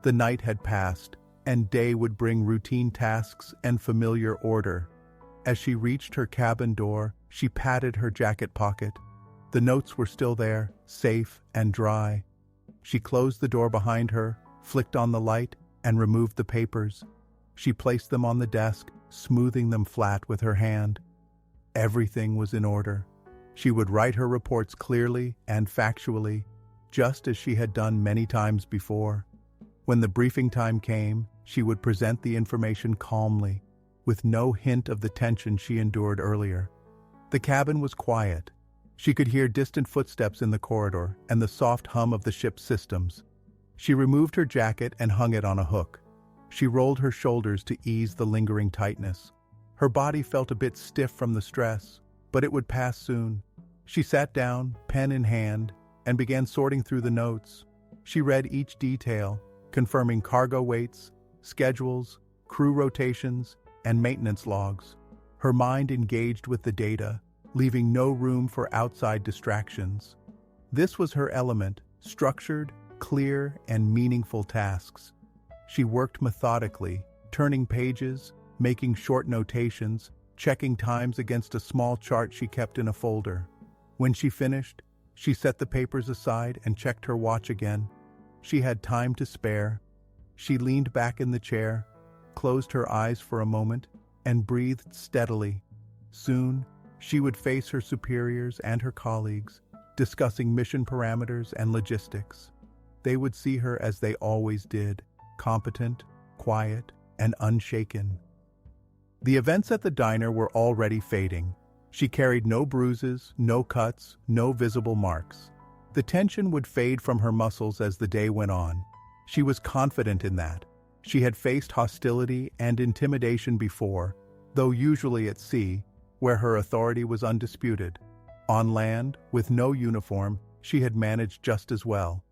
The night had passed, and day would bring routine tasks and familiar order. As she reached her cabin door, she patted her jacket pocket. The notes were still there, safe and dry. She closed the door behind her, flicked on the light, and removed the papers. She placed them on the desk, smoothing them flat with her hand. Everything was in order. She would write her reports clearly and factually, just as she had done many times before. When the briefing time came, she would present the information calmly, with no hint of the tension she endured earlier. The cabin was quiet. She could hear distant footsteps in the corridor and the soft hum of the ship's systems. She removed her jacket and hung it on a hook. She rolled her shoulders to ease the lingering tightness. Her body felt a bit stiff from the stress, but it would pass soon. She sat down, pen in hand, and began sorting through the notes. She read each detail, confirming cargo weights, schedules, crew rotations, and maintenance logs. Her mind engaged with the data, leaving no room for outside distractions. This was her element, structured, clear, and meaningful tasks. She worked methodically, turning pages, making short notations, checking times against a small chart she kept in a folder. When she finished, she set the papers aside and checked her watch again. She had time to spare. She leaned back in the chair, closed her eyes for a moment, and breathed steadily. Soon, she would face her superiors and her colleagues, discussing mission parameters and logistics. They would see her as they always did, competent, quiet, and unshaken. The events at the diner were already fading. She carried no bruises, no cuts, no visible marks. The tension would fade from her muscles as the day went on. She was confident in that. She had faced hostility and intimidation before, though usually at sea, where her authority was undisputed. On land, with no uniform, she had managed just as well.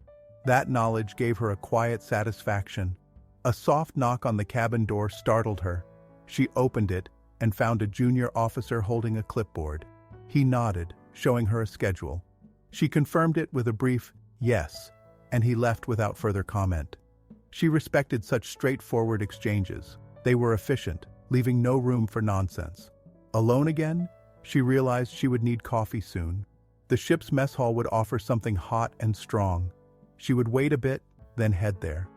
That knowledge gave her a quiet satisfaction. A soft knock on the cabin door startled her. She opened it and found a junior officer holding a clipboard. He nodded, showing her a schedule. She confirmed it with a brief yes, and he left without further comment. She respected such straightforward exchanges. They were efficient, leaving no room for nonsense. Alone again, she realized she would need coffee soon. The ship's mess hall would offer something hot and strong. She would wait a bit, then head there.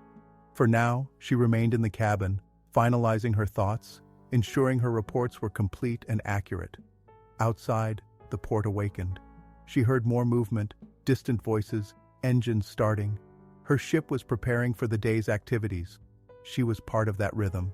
For now, she remained in the cabin, finalizing her thoughts, ensuring her reports were complete and accurate. Outside, the port awakened. She heard more movement, distant voices, engines starting. Her ship was preparing for the day's activities. She was part of that rhythm.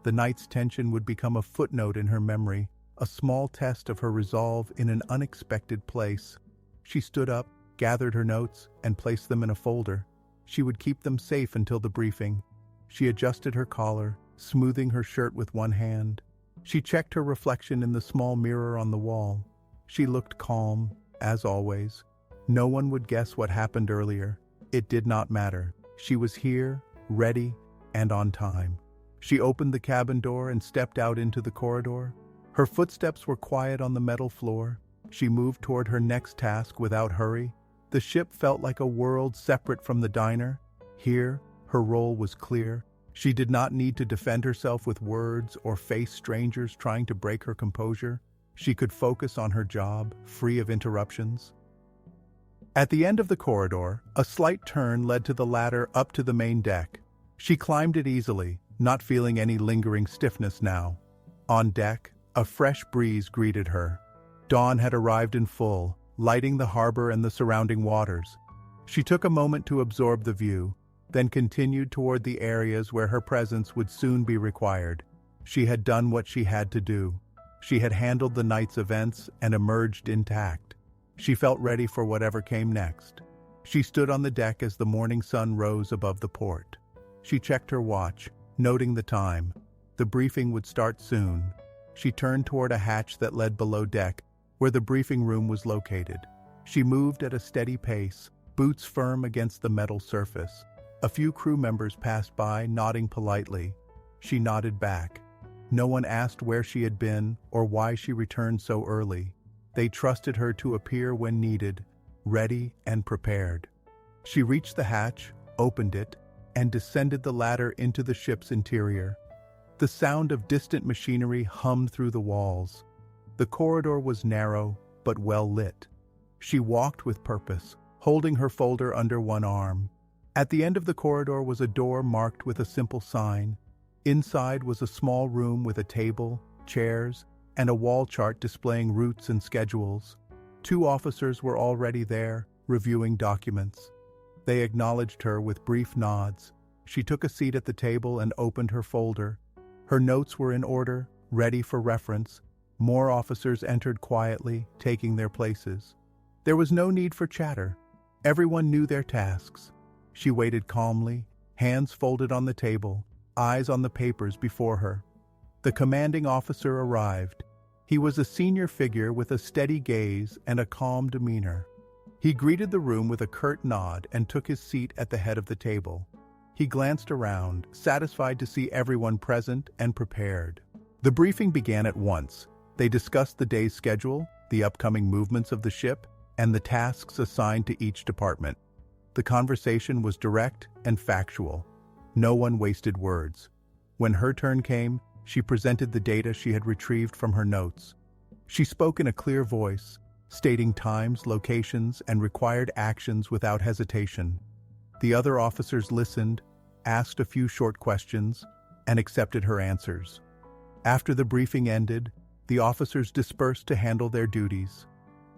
The night's tension would become a footnote in her memory, a small test of her resolve in an unexpected place. She stood up, gathered her notes, and placed them in a folder. She would keep them safe until the briefing. She adjusted her collar, smoothing her shirt with one hand. She checked her reflection in the small mirror on the wall. She looked calm, as always. No one would guess what happened earlier. It did not matter. She was here, ready, and on time. She opened the cabin door and stepped out into the corridor. Her footsteps were quiet on the metal floor. She moved toward her next task without hurry. The ship felt like a world separate from the diner. Here, her role was clear. She did not need to defend herself with words or face strangers trying to break her composure. She could focus on her job, free of interruptions. At the end of the corridor, a slight turn led to the ladder up to the main deck. She climbed it easily, not feeling any lingering stiffness now. On deck, a fresh breeze greeted her. Dawn had arrived in full, lighting the harbor and the surrounding waters. She took a moment to absorb the view, then continued toward the areas where her presence would soon be required. She had done what she had to do. She had handled the night's events and emerged intact. She felt ready for whatever came next. She stood on the deck as the morning sun rose above the port. She checked her watch, noting the time. The briefing would start soon. She turned toward a hatch that led below deck, where the briefing room was located. She moved at a steady pace, boots firm against the metal surface. A few crew members passed by, nodding politely. She nodded back. No one asked where she had been or why she returned so early. They trusted her to appear when needed, ready and prepared. She reached the hatch, opened it, and descended the ladder into the ship's interior. The sound of distant machinery hummed through the walls. The corridor was narrow, but well lit. She walked with purpose, holding her folder under one arm. At the end of the corridor was a door marked with a simple sign. Inside was a small room with a table, chairs, and a wall chart displaying routes and schedules. 2 officers were already there, reviewing documents. They acknowledged her with brief nods. She took a seat at the table and opened her folder. Her notes were in order, ready for reference. More officers entered quietly, taking their places. There was no need for chatter. Everyone knew their tasks. She waited calmly, hands folded on the table, eyes on the papers before her. The commanding officer arrived. He was a senior figure with a steady gaze and a calm demeanor. He greeted the room with a curt nod and took his seat at the head of the table. He glanced around, satisfied to see everyone present and prepared. The briefing began at once. They discussed the day's schedule, the upcoming movements of the ship, and the tasks assigned to each department. The conversation was direct and factual. No one wasted words. When her turn came, she presented the data she had retrieved from her notes. She spoke in a clear voice, stating times, locations, and required actions without hesitation. The other officers listened, asked a few short questions, and accepted her answers. After the briefing ended, the officers dispersed to handle their duties.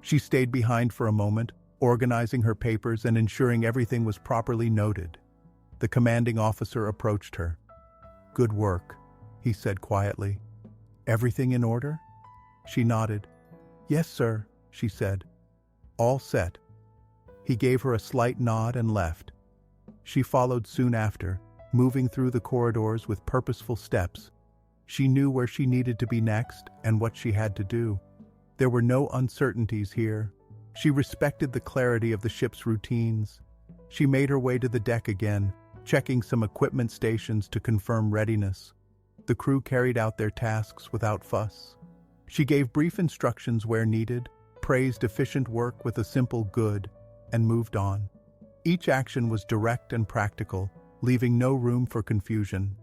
She stayed behind for a moment, organizing her papers and ensuring everything was properly noted. The commanding officer approached her. "Good work," he said quietly. "Everything in order?" She nodded. "Yes, sir," she said. "All set." He gave her a slight nod and left. She followed soon after, moving through the corridors with purposeful steps. She knew where she needed to be next and what she had to do. There were no uncertainties here. She respected the clarity of the ship's routines. She made her way to the deck again, checking some equipment stations to confirm readiness. The crew carried out their tasks without fuss. She gave brief instructions where needed, praised efficient work with a simple "good," and moved on. Each action was direct and practical, leaving no room for confusion.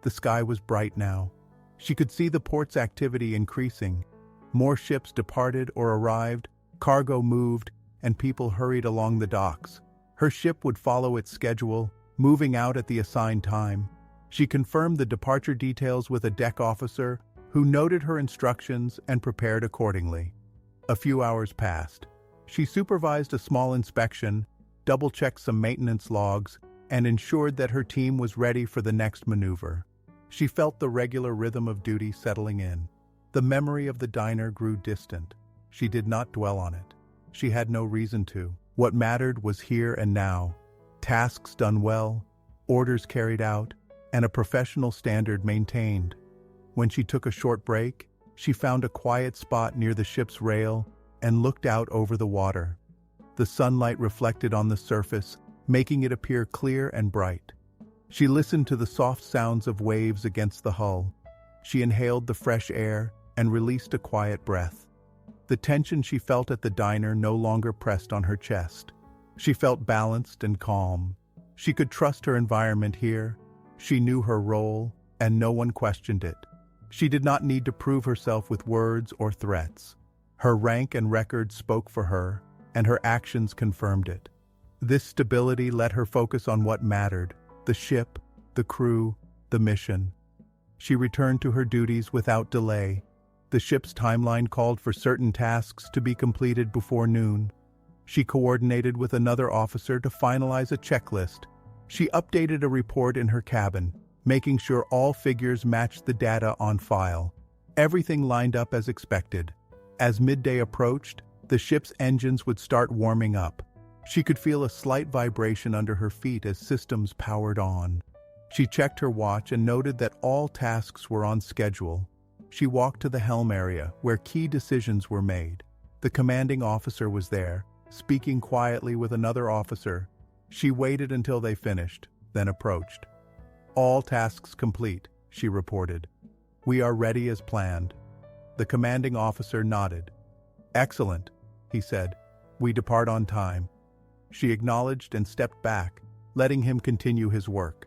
The sky was bright now. She could see the port's activity increasing. More ships departed or arrived, cargo moved, and people hurried along the docks. Her ship would follow its schedule, moving out at the assigned time. She confirmed the departure details with a deck officer who noted her instructions and prepared accordingly. A few hours passed. She supervised a small inspection, double-checked some maintenance logs, and ensured that her team was ready for the next maneuver. She felt the regular rhythm of duty settling in. The memory of the diner grew distant. She did not dwell on it. She had no reason to. What mattered was here and now. Tasks done well, orders carried out, and a professional standard maintained. When she took a short break, she found a quiet spot near the ship's rail and looked out over the water. The sunlight reflected on the surface, making it appear clear and bright. She listened to the soft sounds of waves against the hull. She inhaled the fresh air and released a quiet breath. The tension she felt at the diner no longer pressed on her chest. She felt balanced and calm. She could trust her environment here. She knew her role, and no one questioned it. She did not need to prove herself with words or threats. Her rank and record spoke for her, and her actions confirmed it. This stability let her focus on what mattered: the ship, the crew, the mission. She returned to her duties without delay. The ship's timeline called for certain tasks to be completed before noon. She coordinated with another officer to finalize a checklist. She updated a report in her cabin, making sure all figures matched the data on file. Everything lined up as expected. As midday approached, the ship's engines would start warming up. She could feel a slight vibration under her feet as systems powered on. She checked her watch and noted that all tasks were on schedule. She walked to the helm area, where key decisions were made. The commanding officer was there, speaking quietly with another officer. She waited until they finished, then approached. "All tasks complete," she reported. "We are ready as planned." The commanding officer nodded. "Excellent," he said. "We depart on time." She acknowledged and stepped back, letting him continue his work.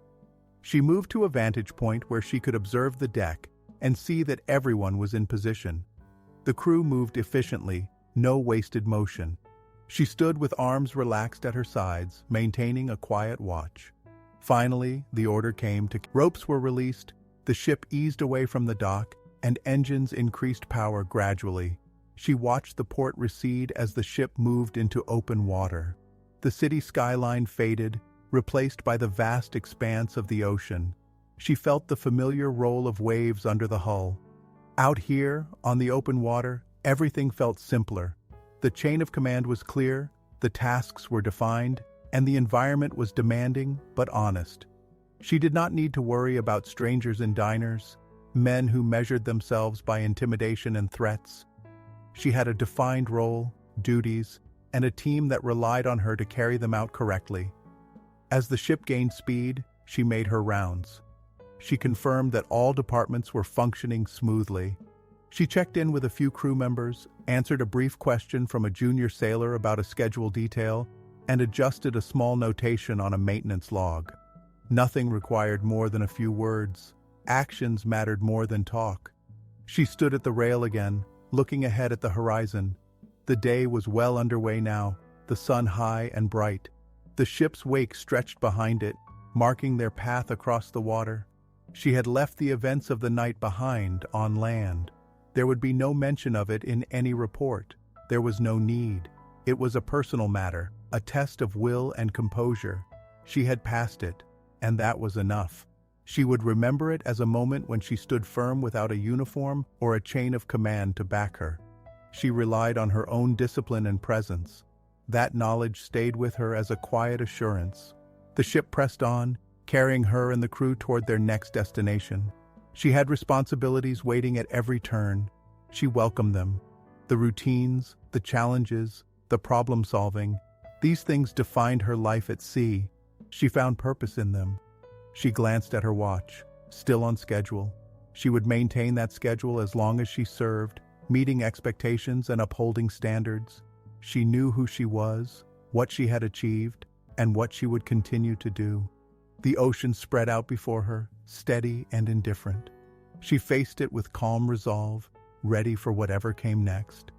She moved to a vantage point where she could observe the deck and see that everyone was in position. The crew moved efficiently, no wasted motion. She stood with arms relaxed at her sides, maintaining a quiet watch. Finally, the order came to ropes were released, the ship eased away from the dock, and engines increased power gradually. She watched the port recede as the ship moved into open water. The city skyline faded, replaced by the vast expanse of the ocean. She felt the familiar roll of waves under the hull. Out here, on the open water, everything felt simpler. The chain of command was clear, the tasks were defined, and the environment was demanding but honest. She did not need to worry about strangers in diners, men who measured themselves by intimidation and threats. She had a defined role, duties, and a team that relied on her to carry them out correctly. As the ship gained speed, she made her rounds. She confirmed that all departments were functioning smoothly. She checked in with a few crew members, answered a brief question from a junior sailor about a schedule detail, and adjusted a small notation on a maintenance log. Nothing required more than a few words. Actions mattered more than talk. She stood at the rail again, looking ahead at the horizon. The day was well underway now, the sun high and bright. The ship's wake stretched behind it, marking their path across the water. She had left the events of the night behind on land. There would be no mention of it in any report. There was no need. It was a personal matter, a test of will and composure. She had passed it, and that was enough. She would remember it as a moment when she stood firm without a uniform or a chain of command to back her. She relied on her own discipline and presence. That knowledge stayed with her as a quiet assurance. The ship pressed on, carrying her and the crew toward their next destination. She had responsibilities waiting at every turn. She welcomed them. The routines, the challenges, the problem-solving, these things defined her life at sea. She found purpose in them. She glanced at her watch, still on schedule. She would maintain that schedule as long as she served, meeting expectations and upholding standards. She knew who she was, what she had achieved, and what she would continue to do. The ocean spread out before her, steady and indifferent. She faced it with calm resolve, ready for whatever came next.